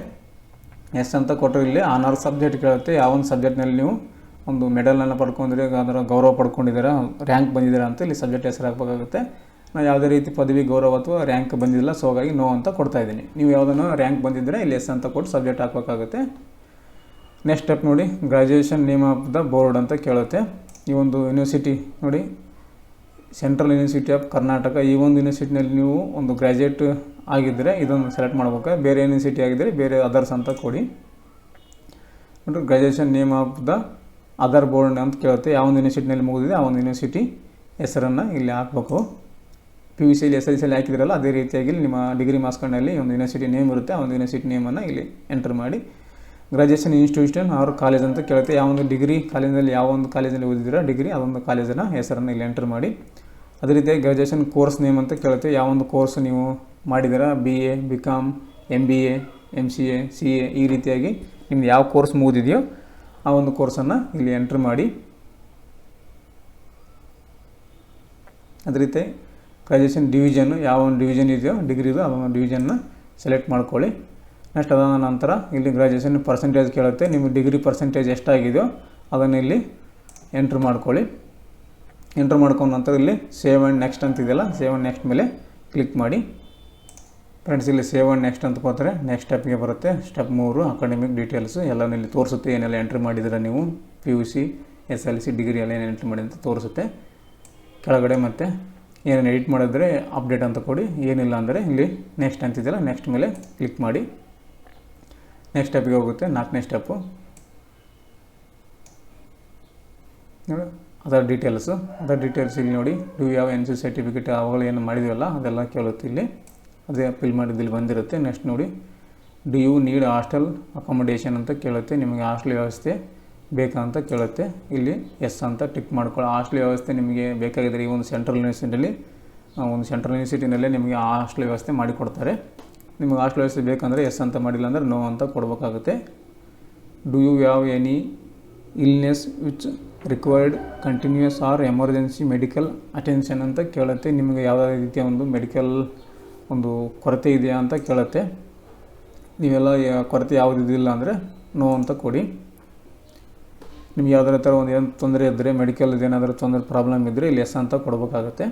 S ಅಂತ ಕೊಟ್ಟರೆ ಇಲ್ಲಿ ಆನರ್ಸ್ ಸಬ್ಜೆಕ್ಟ್ ಕೇಳುತ್ತೆ. ಯಾವೊಂದು ಸಬ್ಜೆಕ್ಟ್ನಲ್ಲಿ ನೀವು ಒಂದು ಮೆಡಲ್ನ ಪಡ್ಕೊಂಡಿದ್ರೆ, ಅದರ ಗೌರವ ಪಡ್ಕೊಂಡಿದ್ದೀರಾ, ರ್ಯಾಂಕ್ ಬಂದಿದ್ದೀರಾ ಅಂತ ಇಲ್ಲಿ ಸಬ್ಜೆಕ್ಟ್ ಹೆಸರು ಹಾಕಬೇಕಾಗುತ್ತೆ. ನಾವು ಯಾವುದೇ ರೀತಿ ಪದವಿ ಗೌರವ ಅಥವಾ ರ್ಯಾಂಕ್ ಬಂದಿಲ್ಲ, ಸೊ ಹಾಗಾಗಿ ನೋ ಅಂತ ಕೊಡ್ತಾಯಿದ್ದೀನಿ. ನೀವು ಯಾವುದನ್ನು ರ್ಯಾಂಕ್ ಬಂದಿದ್ದರೆ ಇಲ್ಲಿ S ಅಂತ ಕೊಟ್ಟು ಸಬ್ಜೆಕ್ಟ್ ಹಾಕಬೇಕಾಗುತ್ತೆ. ನೆಕ್ಸ್ಟ್ ಸ್ಟೆಪ್ ನೋಡಿ graduation name of the board ಅಂತ ಕೇಳುತ್ತೆ. ಈ ಒಂದು ಯೂನಿವರ್ಸಿಟಿ ನೋಡಿ ಸೆಂಟ್ರಲ್ ಯೂನಿವರ್ಸಿಟಿ ಆಫ್ ಕರ್ನಾಟಕ. ಈ ಒಂದು ಯೂನಿವರ್ಸಿಟಿನಲ್ಲಿ ನೀವು ಒಂದು ಗ್ರ್ಯಾಜುಯೇಟ್ ಆಗಿದ್ದರೆ ಇದನ್ನು ಸೆಲೆಕ್ಟ್ ಮಾಡ್ಬೇಕು. ಬೇರೆ ಯೂನಿವರ್ಸಿಟಿ ಆಗಿದ್ದರೆ ಬೇರೆ ಅದರ್ಸ್ ಅಂತ ಕೊಡಿ. ನೋಡಿ graduation name of the other board ಅಂತ ಕೇಳುತ್ತೆ. ಯಾವ ಒಂದು ಯೂನಿವರ್ಸಿಟಿನಲ್ಲಿ ಮುಗಿದಿದೆ ಆ ಒಂದು ಯೂನಿವರ್ಸಿಟಿ ಹೆಸರನ್ನು ಇಲ್ಲಿ ಹಾಕಬೇಕು. PUC SLC ಹಾಕಿದ್ರಲ್ಲ ಅದೇ ರೀತಿಯಾಗಿ ನಿಮ್ಮ ಡಿಗ್ರಿ ಮಾರ್ಕ್ಸ್ ಕಾರ್ಡ್ನಲ್ಲಿ ಒಂದು ಯೂನಿವರ್ಸಿಟಿ ನೇಮ್ ಇರುತ್ತೆ, ಆ ಒಂದು ಯೂನಿವರ್ಸಿಟಿ ನೇಮನ್ನು ಇಲ್ಲಿ ಎಂಟ್ರ್ ಮಾಡಿ. ಗ್ರ್ಯಾಜುಯೇಷನ್ ಇನ್ಸ್ಟಿಟ್ಯೂಷನ್ ಅವ್ರ ಕಾಲೇಜ್ ಅಂತ ಕೇಳುತ್ತೆ. ಯಾವ ಒಂದು ಡಿಗ್ರಿ ಕಾಲೇಜಲ್ಲಿ ಯಾವ ಒಂದು ಕಾಲೇಜಲ್ಲಿ ಓದಿದ್ದೀರಾ ಡಿಗ್ರಿ ಅದೊಂದು ಕಾಲೇಜಿನ ಹೆಸರನ್ನು ಇಲ್ಲಿ ಎಂಟ್ರ್ ಮಾಡಿ. ಅದೇ ರೀತಿಯಾಗಿ ಗ್ರ್ಯಾಜುಯೇಷನ್ ಕೋರ್ಸ್ ನೇಮ್ ಅಂತ ಕೇಳುತ್ತೆ. ಯಾವ ಒಂದು ಕೋರ್ಸ್ ನೀವು ಮಾಡಿದ್ದೀರಾ, BA, BCom, MBA, MCA, CA ಈ ರೀತಿಯಾಗಿ ನಿಮ್ದು ಯಾವ ಕೋರ್ಸ್ ಮುಗಿದಿದೆಯೋ ಆ ಒಂದು ಕೋರ್ಸನ್ನು ಇಲ್ಲಿ ಎಂಟ್ರ್ ಮಾಡಿ. ಅದೇ ರೀತಿ ಗ್ರ್ಯಾಜುಯೇಷನ್ ಡಿವಿಷನ್ನು ಯಾವ ಒಂದು ಡಿವಿಷನ್ ಇದೆಯೋ ಡಿಗ್ರಿದು ಆ ಒಂದು ಡಿವಿಷನ್ನ ಸೆಲೆಕ್ಟ್ ಮಾಡ್ಕೊಳ್ಳಿ. ನೆಕ್ಸ್ಟ್ ಅದಾದ ನಂತರ ಇಲ್ಲಿ ಗ್ರ್ಯಾಜುಯೇಷನ್ ಪರ್ಸೆಂಟೇಜ್ ಕೇಳುತ್ತೆ. ನಿಮಗೆ ಡಿಗ್ರಿ ಪರ್ಸೆಂಟೇಜ್ ಎಷ್ಟಾಗಿದೆಯೋ ಅದನ್ನು ಇಲ್ಲಿ ಎಂಟ್ರ್ ಮಾಡ್ಕೊಳ್ಳಿ. ಎಂಟ್ರ್ ಮಾಡ್ಕೊಂಡ ನಂತರ ಇಲ್ಲಿ ಸೇವ್ ಆ್ಯಂಡ್ ನೆಕ್ಸ್ಟ್ ಅಂತಿದೆಯಲ್ಲ, ಸೇವ್ ಆ್ಯಂಡ್ ನೆಕ್ಸ್ಟ್ ಮೇಲೆ ಕ್ಲಿಕ್ ಮಾಡಿ. ಫ್ರೆಂಡ್ಸ್ ಇಲ್ಲಿ ಸೇವ್ ಆ್ಯಂಡ್ ನೆಕ್ಸ್ಟ್ ಅಂತ ಹೋದರೆ ನೆಕ್ಸ್ಟ್ ಸ್ಟೆಪ್ಗೆ ಬರುತ್ತೆ. ಸ್ಟೆಪ್ 3 ಅಕಾಡೆಮಿಕ್ ಡೀಟೇಲ್ಸು ಎಲ್ಲನೂ ಇಲ್ಲಿ ತೋರಿಸುತ್ತೆ. ಏನೆಲ್ಲ ಎಂಟ್ರಿ ಮಾಡಿದರೆ ನೀವು PUC SLC ಡಿಗ್ರಿ ಎಲ್ಲ ಏನು ಎಂಟ್ರಿ ಮಾಡಿ ಅಂತ ತೋರಿಸುತ್ತೆ. ಕೆಳಗಡೆ ಮತ್ತು ಏನೇನು ಎಡಿಟ್ ಮಾಡಿದ್ರೆ ಅಪ್ಡೇಟ್ ಅಂತ ಕೊಡಿ. ಏನಿಲ್ಲ ಅಂದರೆ ಇಲ್ಲಿ ನೆಕ್ಸ್ಟ್ ಅಂತಿದೆಯಲ್ಲ, ನೆಕ್ಸ್ಟ್ ಮೇಲೆ ಕ್ಲಿಕ್ ಮಾಡಿ. ನೆಕ್ಸ್ಟ್ ಸ್ಟೆಪ್ಗೆ ಹೋಗುತ್ತೆ. 4ನೇ ಸ್ಟೆಪ್ಪು ನೋಡಿ, ಅದರ ಡೀಟೇಲ್ಸು. ಇಲ್ಲಿ ನೋಡಿ, do you have NC certificate ಅವುಗಳು ಏನು ಮಾಡಿದ್ವಲ್ಲ ಅದೆಲ್ಲ ಕೇಳುತ್ತೆ. ಇಲ್ಲಿ ಅದೇ ಫಿಲ್ ಮಾಡಿದ್ದು ಇಲ್ಲಿ ಬಂದಿರುತ್ತೆ. ನೆಕ್ಸ್ಟ್ ನೋಡಿ, do you need hostel accommodation ಅಂತ ಕೇಳುತ್ತೆ. ನಿಮಗೆ ಹಾಸ್ಟೆಲ್ ವ್ಯವಸ್ಥೆ ಬೇಕಾ ಅಂತ ಕೇಳುತ್ತೆ. ಇಲ್ಲಿ ಎಸ್ ಅಂತ ಟಿಕ್ ಮಾಡ್ಕೊಳ್ಳಿ. ಹಾಸ್ಟೆಲ್ ವ್ಯವಸ್ಥೆ ನಿಮಗೆ ಬೇಕಾಗಿದ್ದರೆ ಈ ಒಂದು ಸೆಂಟ್ರಲ್ ಯೂನಿವರ್ಸಿಟಿನಲ್ಲೇ ನಿಮಗೆ ಹಾಸ್ಟೆಲ್ ವ್ಯವಸ್ಥೆ ಮಾಡಿಕೊಡ್ತಾರೆ. ನಿಮಗೆ ಹಾಸ್ಟೆಲ್ ವ್ಯವಸ್ಥೆ ಬೇಕಂದರೆ ಎಸ್ ಅಂತ, ಮಾಡಿಲ್ಲ ಅಂದರೆ ನೋ ಅಂತ ಕೊಡಬೇಕಾಗುತ್ತೆ. Do you have any illness which required continues or emergency medical attention ಅಂತ ಕೇಳುತ್ತೆ. ನಿಮಗೆ ಯಾವುದೇ ರೀತಿಯ ಒಂದು ಮೆಡಿಕಲ್ ಒಂದು ಕೊರತೆ ಇದೆಯಾ ಅಂತ ಕೇಳುತ್ತೆ. ನೀವೆಲ್ಲ ಕೊರತೆ ಯಾವುದು ಇದಿಲ್ಲ ಅಂದರೆ ನೋ ಅಂತ ಕೊಡಿ. ನಿಮ್ಗೆ ಯಾವುದೇ ಥರ ಒಂದು ಏನು ತೊಂದರೆ ಇದ್ದರೆ, ಮೆಡಿಕಲ್ ಏನಾದರೂ ತೊಂದರೆ ಪ್ರಾಬ್ಲಮ್ ಇದ್ದರೆ ಇಲ್ಲಿ ಎಸ್ ಅಂತ ಕೊಡಬೇಕಾಗುತ್ತೆ.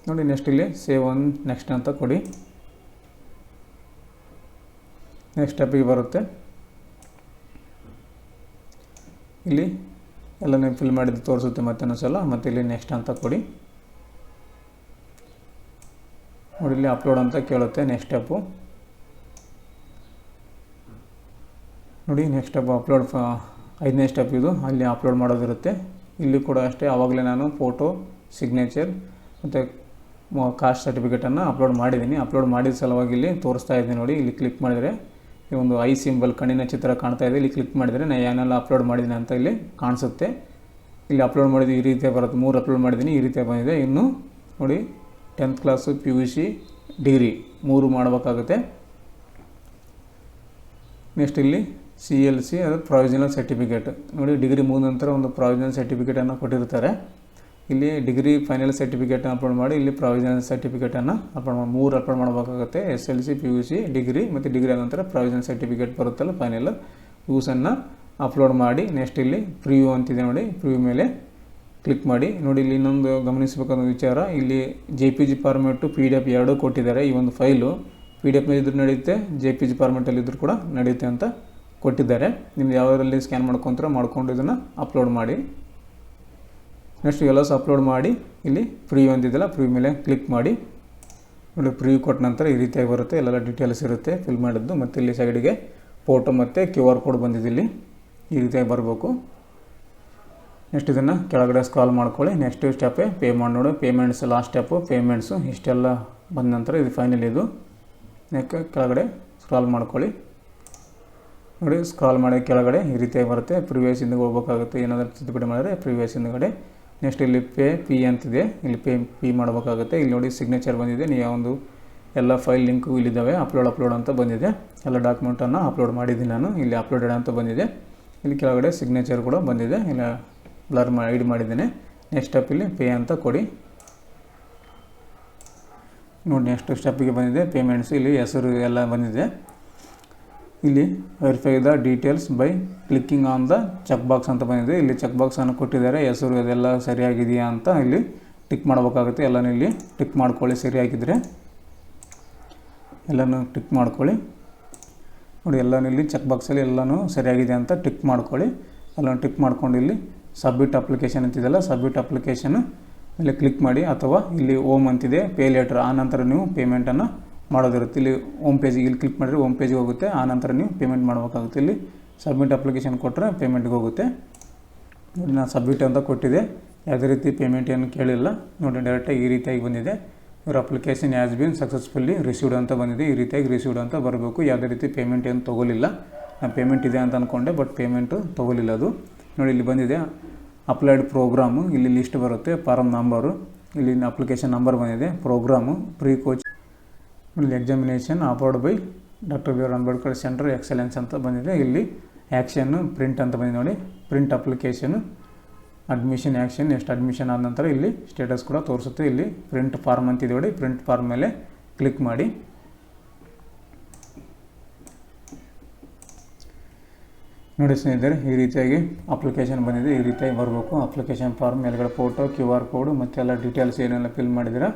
ನೋಡಿ, ನೆಕ್ಸ್ಟ್ ಇಲ್ಲಿ ಸೇವ್ ಆನ್ ನೆಕ್ಸ್ಟ್ ಅಂತ ಕೊಡಿ. ನೆಕ್ಸ್ಟ್ ಸ್ಟೆಪ್ಪಿಗೆ ಬರುತ್ತೆ. ಇಲ್ಲಿ ಎಲ್ಲ ನೀವು ಫಿಲ್ ಮಾಡಿದ್ದು ತೋರಿಸುತ್ತೆ ಮತ್ತೆ ಸಲ. ಮತ್ತು ಇಲ್ಲಿ ನೆಕ್ಸ್ಟ್ ಅಂತ ಕೊಡಿ. ನೋಡಿ, ಇಲ್ಲಿ ಅಪ್ಲೋಡ್ ಅಂತ ಕೇಳುತ್ತೆ. ನೆಕ್ಸ್ಟ್ ಸ್ಟೆಪ್ಪು ನೋಡಿ, ನೆಕ್ಸ್ಟ್ ಸ್ಟೆಪ್ ಅಪ್ಲೋಡ್ 5ನೇ ಸ್ಟೆಪ್ ಇದು. ಅಲ್ಲಿ ಅಪ್ಲೋಡ್ ಮಾಡೋದಿರುತ್ತೆ. ಇಲ್ಲಿ ಕೂಡ ಅಷ್ಟೇ, ಆವಾಗಲೇ ನಾನು ಫೋಟೋ, ಸಿಗ್ನೇಚರ್ ಮತ್ತು ಕಾಸ್ಟ್ ಸರ್ಟಿಫಿಕೇಟನ್ನು ಅಪ್ಲೋಡ್ ಮಾಡಿದ್ದೀನಿ. ಅಪ್ಲೋಡ್ ಮಾಡಿದ ಸಲುವಾಗಿ ಇಲ್ಲಿ ತೋರಿಸ್ತಾ ಇದ್ದೀನಿ ನೋಡಿ. ಇಲ್ಲಿ ಕ್ಲಿಕ್ ಮಾಡಿದರೆ ಈ ಒಂದು ಐ ಸಿಂಬಲ್, ಕಣ್ಣಿನ ಚಿತ್ರ ಕಾಣ್ತಾ ಇದೆ. ಇಲ್ಲಿ ಕ್ಲಿಕ್ ಮಾಡಿದರೆ ನಾನು ಏನೆಲ್ಲ ಅಪ್ಲೋಡ್ ಮಾಡಿದ್ದೀನಿ ಅಂತ ಇಲ್ಲಿ ಕಾಣಿಸುತ್ತೆ. ಇಲ್ಲಿ ಅಪ್ಲೋಡ್ ಮಾಡಿದ್ದು ಈ ರೀತಿಯ ಬರುತ್ತೆ. 3 ಅಪ್ಲೋಡ್ ಮಾಡಿದ್ದೀನಿ, ಈ ರೀತಿಯ ಬಂದಿದೆ. ಇನ್ನು ನೋಡಿ, 10th ಕ್ಲಾಸು, PUC, ಡಿಗ್ರಿ 3 ಮಾಡಬೇಕಾಗುತ್ತೆ. ನೆಕ್ಸ್ಟ್ ಇಲ್ಲಿ CLC ಅದು ಪ್ರೊವಿಷನಲ್ ಸರ್ಟಿಫಿಕೇಟ್ ನೋಡಿ. ಡಿಗ್ರಿ ಮುಗಿದ ನಂತರ ಒಂದು ಪ್ರೊವಿಷನಲ್ ಸರ್ಟಿಫಿಕೇಟನ್ನು ಕೊಟ್ಟಿರ್ತಾರೆ. ಇಲ್ಲಿ ಡಿಗ್ರಿ ಫೈನಲ್ ಸರ್ಟಿಫಿಕೇಟನ್ನು ಅಪ್ಲೋಡ್ ಮಾಡಿ, ಇಲ್ಲಿ ಪ್ರೊವಿಷನಲ್ ಸರ್ಟಿಫಿಕೇಟನ್ನು ಅಪ್ಲೋಡ್ ಮಾಡಿ 3 ಅಪ್ಲೋಡ್ ಮಾಡಬೇಕಾಗುತ್ತೆ. SLC, PUC, ಡಿಗ್ರಿ ಮತ್ತು ಡಿಗ್ರಿ ಆದ ನಂತರ ಪ್ರೊವಿಷನಲ್ ಸರ್ಟಿಫಿಕೇಟ್ ಬರುತ್ತಲ್ಲ ಫೈನಲ್, ಯೂಸನ್ನು ಅಪ್ಲೋಡ್ ಮಾಡಿ. ನೆಕ್ಸ್ಟ್ ಇಲ್ಲಿ ಪ್ರಿವ್ಯೂ ಅಂತಿದೆ ನೋಡಿ, ಪ್ರಿವ್ಯೂ ಮೇಲೆ ಕ್ಲಿಕ್ ಮಾಡಿ. ನೋಡಿ, ಇಲ್ಲಿ ಇನ್ನೊಂದು ಗಮನಿಸಬೇಕಾದ ವಿಚಾರ, ಇಲ್ಲಿ JPG ಫಾರ್ಮೆಟು PDF ಎರಡೂ ಕೊಟ್ಟಿದ್ದಾರೆ. ಈ ಒಂದು ಫೈಲು PDF ಮೇಲೆ ಇದ್ರೂ ನಡೆಯುತ್ತೆ, JPG ಫಾರ್ಮೆಟಲ್ಲಿ ಇದ್ರೂ ಕೂಡ ನಡೆಯುತ್ತೆ ಅಂತ ಕೊಟ್ಟಿದ್ದಾರೆ. ನಿಮ್ದು ಯಾವುದರಲ್ಲಿ ಸ್ಕ್ಯಾನ್ ಮಾಡ್ಕೊಂಡು ಇದನ್ನು ಅಪ್ಲೋಡ್ ಮಾಡಿ. ನೆಕ್ಸ್ಟ್ ಎಲ್ಲ ಅಪ್ಲೋಡ್ ಮಾಡಿ ಇಲ್ಲಿ ಪ್ರಿವ್ಯೂ ಅಂತಿದ್ದಲ್ಲ, ಪ್ರಿವ್ಯೂ ಮೇಲೆ ಕ್ಲಿಕ್ ಮಾಡಿ. ನೋಡಿ, ಪ್ರಿವ್ಯೂ ಕೊಟ್ಟ ನಂತರ ಈ ರೀತಿಯಾಗಿ ಬರುತ್ತೆ. ಎಲ್ಲ ಡೀಟೇಲ್ಸ್ ಇರುತ್ತೆ ಫಿಲ್ ಮಾಡಿದ್ದು. ಮತ್ತು ಇಲ್ಲಿ ಸೈಡಿಗೆ ಫೋಟೋ ಮತ್ತು QR ಕೋಡ್ ಬಂದಿದೆ. ಇಲ್ಲಿ ಈ ರೀತಿಯಾಗಿ ಬರಬೇಕು. ನೆಕ್ಸ್ಟ್ ಇದನ್ನು ಕೆಳಗಡೆ ಸ್ಕ್ರಾಲ್ ಮಾಡ್ಕೊಳ್ಳಿ. ನೆಕ್ಸ್ಟ್ ಸ್ಟೆಪ್ಪೇ ಪೇ ಮಾಡಿ ನೋಡಿ. ಪೇಮೆಂಟ್ಸ್ ಲಾಸ್ಟ್ ಸ್ಟೆಪ್ಪು, ಪೇಮೆಂಟ್ಸು ಇಷ್ಟೆಲ್ಲ ಬಂದ ನಂತರ ಇದು ಫೈನಲ್. ಇದು ಕೆಳಗಡೆ ಸ್ಕ್ರಾಲ್ ಮಾಡ್ಕೊಳ್ಳಿ. ನೋಡಿ, ಸ್ಕ್ರಾಲ್ ಮಾಡಿ ಕೆಳಗಡೆ ಈ ರೀತಿಯಾಗಿ ಬರುತ್ತೆ. ಪ್ರಿವಿಯಸ್ ಹಿಂದಕ್ಕೆ ಹೋಗ್ಬೇಕಾಗುತ್ತೆ. ಏನಾದರೂ ತಿದ್ದುಪಡಿ ಮಾಡಿದ್ರೆ ಪ್ರಿವಿಯಸ್ ಹಿಂದಗಡೆ. ನೆಕ್ಸ್ಟ್ ಇಲ್ಲಿ ಪೇ ಅಂತಿದೆ, ಇಲ್ಲಿ ಪೇ ಮಾಡಬೇಕಾಗುತ್ತೆ. ಇಲ್ಲಿ ನೋಡಿ, ಸಿಗ್ನೇಚರ್ ಬಂದಿದೆ. ನೀವು ಒಂದು ಎಲ್ಲ ಫೈಲ್ ಲಿಂಕು ಇಲ್ಲಿದ್ದಾವೆ. ಅಪ್ಲೋಡ್ ಅಂತ ಬಂದಿದೆ. ಎಲ್ಲ ಡಾಕ್ಯುಮೆಂಟನ್ನು ಅಪ್ಲೋಡ್ ಮಾಡಿದ್ದೀನಿ ನಾನು. ಇಲ್ಲಿ ಅಪ್ಲೋಡೆಡ್ ಅಂತ ಬಂದಿದೆ. ಇಲ್ಲಿ ಕೆಳಗಡೆ ಸಿಗ್ನೇಚರ್ ಕೂಡ ಬಂದಿದೆ. ಇಲ್ಲ ಬ್ಲರ್ ಐಡ್ ಮಾಡಿದ್ದೇನೆ. ನೆಕ್ಸ್ಟ್ ಸ್ಟೆಪ್ ಇಲ್ಲಿ ಪೇ ಅಂತ ಕೊಡಿ. ನೋಡಿ, ನೆಕ್ಸ್ಟ್ ಸ್ಟೆಪ್ಪಿಗೆ ಬಂದಿದೆ ಪೇಮೆಂಟ್ಸ್. ಇಲ್ಲಿ ಹೆಸರು ಎಲ್ಲ ಬಂದಿದೆ. ಇಲ್ಲಿ verify the details by clicking on the check box ಅಂತ ಬಂದಿದೆ. ಇಲ್ಲಿ ಚೆಕ್ ಬಾಕ್ಸನ್ನು ಕೊಟ್ಟಿದ್ದಾರೆ. ಹೆಸರು ಇದೆಲ್ಲ ಸರಿಯಾಗಿದೆಯಾ ಅಂತ ಇಲ್ಲಿ ಟಿಕ್ ಮಾಡಬೇಕಾಗುತ್ತೆ. ಎಲ್ಲನೂ ಇಲ್ಲಿ ಟಿಕ್ ಮಾಡ್ಕೊಳ್ಳಿ. ಸರಿಯಾಗಿದ್ದರೆ ಎಲ್ಲನೂ ಟಿಕ್ ಮಾಡ್ಕೊಳ್ಳಿ. ನೋಡಿ, ಎಲ್ಲನೂ ಇಲ್ಲಿ ಚೆಕ್ ಬಾಕ್ಸಲ್ಲಿ ಎಲ್ಲನೂ ಸರಿಯಾಗಿದೆ ಅಂತ ಟಿಕ್ ಮಾಡ್ಕೊಳ್ಳಿ. ಎಲ್ಲನೂ ಟಿಕ್ ಮಾಡ್ಕೊಂಡು ಇಲ್ಲಿ ಸಬ್ಮಿಟ್ ಅಪ್ಲಿಕೇಶನ್ ಅಂತಿದೆಯಲ್ಲ, ಸಬ್ಮಿಟ್ ಅಪ್ಲಿಕೇಶನ್ ಇಲ್ಲಿ ಕ್ಲಿಕ್ ಮಾಡಿ. ಅಥವಾ ಇಲ್ಲಿ ಹೋಮ್ ಅಂತಿದೆ, ಪೇ ಲೇಟರ್, ಆ ನಂತರ ನೀವು ಪೇಮೆಂಟನ್ನು ಮಾಡೋದಿರುತ್ತೆ. ಇಲ್ಲಿ ಹೋಮ್ ಪೇಜಿಗೆ ಇಲ್ಲಿ ಕ್ಲಿಕ್ ಮಾಡಿದ್ರೆ ಹೋಮ್ ಪೇಜಿಗೆ ಹೋಗುತ್ತೆ. ಆ ನಂತರ ನೀವು ಪೇಮೆಂಟ್ ಮಾಡಬೇಕಾಗುತ್ತೆ. ಇಲ್ಲಿ ಸಬ್ಮಿಟ್ ಅಪ್ಲಿಕೇಶನ್ ಕೊಟ್ಟರೆ ಪೇಮೆಂಟ್ಗೆ ಹೋಗುತ್ತೆ. ನೋಡಿ, ನಾನು ಸಬ್ಮಿಟ್ ಅಂತ ಕೊಟ್ಟಿದೆ. ಯಾವುದೇ ರೀತಿ ಪೇಮೆಂಟ್ ಏನು ಕೇಳಿಲ್ಲ. ನೋಡಿ, ಡೈರೆಕ್ಟಾಗಿ ಈ ರೀತಿಯಾಗಿ ಬಂದಿದೆ. Your application has been successfully received ಅಂತ ಬಂದಿದೆ. ಈ ರೀತಿಯಾಗಿ ರಿಸೀವ್ಡ್ ಅಂತ ಬರಬೇಕು. ಯಾವುದೇ ರೀತಿ ಪೇಮೆಂಟ್ ಏನು ತೊಗೊಲಿಲ್ಲ. ನಾನು ಪೇಮೆಂಟ್ ಇದೆ ಅಂತ ಅಂದ್ಕೊಂಡೆ, ಬಟ್ ಪೇಮೆಂಟು ತೊಗೊಲಿಲ್ಲ ಅದು. ನೋಡಿ, ಇಲ್ಲಿ ಬಂದಿದೆ ಅಪ್ಲೈಡ್ ಪ್ರೋಗ್ರಾಮು. ಇಲ್ಲಿ ಲಿಸ್ಟ್ ಬರುತ್ತೆ, ಫಾರಮ್ ನಂಬರು, ಇಲ್ಲಿ ಅಪ್ಲಿಕೇಶನ್ ನಂಬರ್ ಬಂದಿದೆ, ಪ್ರೋಗ್ರಾಮು, ಪ್ರೀ ಕೋಚ್, ಇಲ್ಲಿ examination upload by doctor B R Ambedkar centre excellence ಅಂತ ಬಂದಿದೆ. ಇಲ್ಲಿ ಆ್ಯಕ್ಷನ್ನು ಪ್ರಿಂಟ್ ಅಂತ ಬಂದಿದೆ. ನೋಡಿ, print application, admission action. Next admission ಆದ ನಂತರ ಇಲ್ಲಿ ಸ್ಟೇಟಸ್ ಕೂಡ ತೋರಿಸುತ್ತೆ. ಇಲ್ಲಿ ಪ್ರಿಂಟ್ ಫಾರ್ಮ್ ಅಂತಿದೆ ನೋಡಿ, ಪ್ರಿಂಟ್ ಫಾರ್ಮ್ ಮೇಲೆ ಕ್ಲಿಕ್ ಮಾಡಿ. ನೋಡಿ ಸ್ನೇಹಿತರೆ, ಈ ರೀತಿಯಾಗಿ ಅಪ್ಲಿಕೇಶನ್ ಬಂದಿದೆ. ಈ ರೀತಿಯಾಗಿ ಬರಬೇಕು. ಅಪ್ಲಿಕೇಶನ್ ಫಾರ್ಮ್ ಮೇಲ್ಗಡೆ ಫೋಟೋ, QR ಕೋಡು ಮತ್ತು ಎಲ್ಲ ಡೀಟೇಲ್ಸ್ ಏನೆಲ್ಲ ಫಿಲ್ ಮಾಡಿದ್ದೀರಾ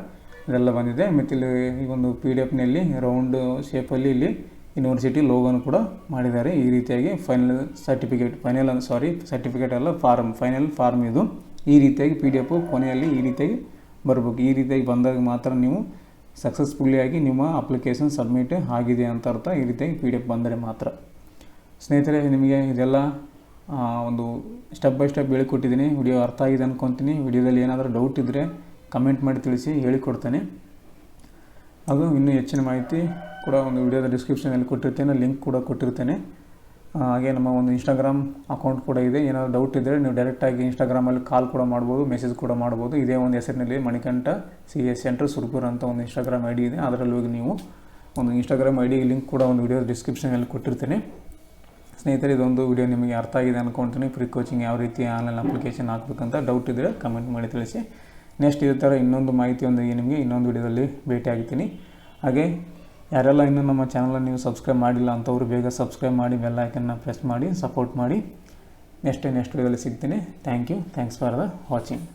ಇದೆಲ್ಲ ಬಂದಿದೆ. ಮತ್ತು ಇಲ್ಲಿ ಈ ಒಂದು PDF ನಲ್ಲಿ ರೌಂಡ್ ಶೇಪಲ್ಲಿ ಇಲ್ಲಿ ಯೂನಿವರ್ಸಿಟಿ ಲೋಗೋನು ಕೂಡ ಮಾಡಿದ್ದಾರೆ. ಈ ರೀತಿಯಾಗಿ ಫೈನಲ್ ಸರ್ಟಿಫಿಕೇಟ್ ಅಲ್ಲ, ಫೈನಲ್ ಫಾರ್ಮ್ ಇದು. ಈ ರೀತಿಯಾಗಿ PDF ಕೊನೆಯಲ್ಲಿ ಈ ರೀತಿಯಾಗಿ ಬರಬೇಕು. ಈ ರೀತಿಯಾಗಿ ಬಂದಾಗ ಮಾತ್ರ ನೀವು ಸಕ್ಸಸ್ಫುಲ್ಲಿಯಾಗಿ ನಿಮ್ಮ ಅಪ್ಲಿಕೇಶನ್ ಸಬ್ಮಿಟ್ ಆಗಿದೆ ಅಂತ ಅರ್ಥ. ಈ ರೀತಿಯಾಗಿ PDF ಬಂದರೆ ಮಾತ್ರ. ಸ್ನೇಹಿತರೆ, ನಿಮಗೆ ಇದೆಲ್ಲ ಒಂದು ಸ್ಟೆಪ್ ಬೈ ಸ್ಟೆಪ್ ಹೇಳಿಕೊಟ್ಟಿದ್ದೀನಿ. ವಿಡಿಯೋ ಅರ್ಥ ಆಗಿದೆ ಅಂದ್ಕೊತೀನಿ. ವಿಡಿಯೋದಲ್ಲಿ ಏನಾದರೂ ಡೌಟ್ ಇದ್ದರೆ ಕಮೆಂಟ್ ಮಾಡಿ ತಿಳಿಸಿ, ಹೇಳಿಕೊಡ್ತೇನೆ. ಅದು ಇನ್ನೂ ಹೆಚ್ಚಿನ ಮಾಹಿತಿ ಕೂಡ ಒಂದು ವಿಡಿಯೋದ ಡಿಸ್ಕ್ರಿಪ್ಷನಲ್ಲಿ ಕೊಟ್ಟಿರ್ತೇನೆ, ಲಿಂಕ್ ಕೂಡ ಕೊಟ್ಟಿರ್ತೇನೆ. ಹಾಗೆ ನಮ್ಮ ಒಂದು ಇನ್ಸ್ಟಾಗ್ರಾಮ್ ಅಕೌಂಟ್ ಕೂಡ ಇದೆ. ಏನಾದರೂ ಡೌಟ್ ಇದ್ದರೆ ನೀವು ಡೈರೆಕ್ಟಾಗಿ ಇನ್ಸ್ಟಾಗ್ರಾಮಲ್ಲಿ ಕಾಲ್ ಕೂಡ ಮಾಡ್ಬೋದು, ಮೆಸೇಜ್ ಕೂಡ ಮಾಡ್ಬೋದು. ಇದೇ ಒಂದು ಹೆಸರಿನಲ್ಲಿ ಮಣಿಕಂಠ CS ಸೆಂಟರ್ ಸುರಪುರ ಅಂತ ಒಂದು ಇನ್ಸ್ಟಾಗ್ರಾಮ್ ID ಇದೆ. ಅದರಲ್ಲಿ ಹೋಗಿ ನೀವು ಒಂದು ಇನ್ಸ್ಟಾಗ್ರಾಮ್ ID ಲಿಂಕ್ ಕೂಡ ಒಂದು ವಿಡಿಯೋದ ಡಿಸ್ಕ್ರಿಪ್ಷನಲ್ಲಿ ಕೊಟ್ಟಿರ್ತೇನೆ. ಸ್ನೇಹಿತರೆ, ಇದೊಂದು ವಿಡಿಯೋ ನಿಮಗೆ ಅರ್ಥ ಆಗಿದೆ ಅಂದ್ಕೊಳ್ತೀನಿ. ಫ್ರೀ ಕೋಚಿಂಗ್ ಯಾವ ರೀತಿ ಆನ್ಲೈನ್ ಅಪ್ಲಿಕೇಶನ್ ಹಾಕಬೇಕಂತ ಡೌಟ್ ಇದ್ದರೆ ಕಮೆಂಟ್ ಮಾಡಿ ತಿಳಿಸಿ. ನೆಕ್ಸ್ಟ್ ಇದೇ ಥರ ಇನ್ನೊಂದು ಮಾಹಿತಿಯೊಂದಿಗೆ ನಿಮಗೆ ಇನ್ನೊಂದು ವಿಡಿಯೋದಲ್ಲಿ ಭೇಟಿ ಆಗ್ತೀನಿ. ಹಾಗೆ ಯಾರೆಲ್ಲ ಇನ್ನೂ ನಮ್ಮ ಚಾನಲನ್ನು ನೀವು ಸಬ್ಸ್ಕ್ರೈಬ್ ಮಾಡಿಲ್ಲ ಅಂಥವ್ರು ಬೇಗ ಸಬ್ಸ್ಕ್ರೈಬ್ ಮಾಡಿ, ಬೆಲ್ ಐಕನ್ನ ಪ್ರೆಸ್ ಮಾಡಿ ಸಪೋರ್ಟ್ ಮಾಡಿ. ನೆಕ್ಸ್ಟ್ ವಿಡಿಯೋದಲ್ಲಿ ಸಿಗ್ತೀನಿ. Thank you. Thanks for the watching.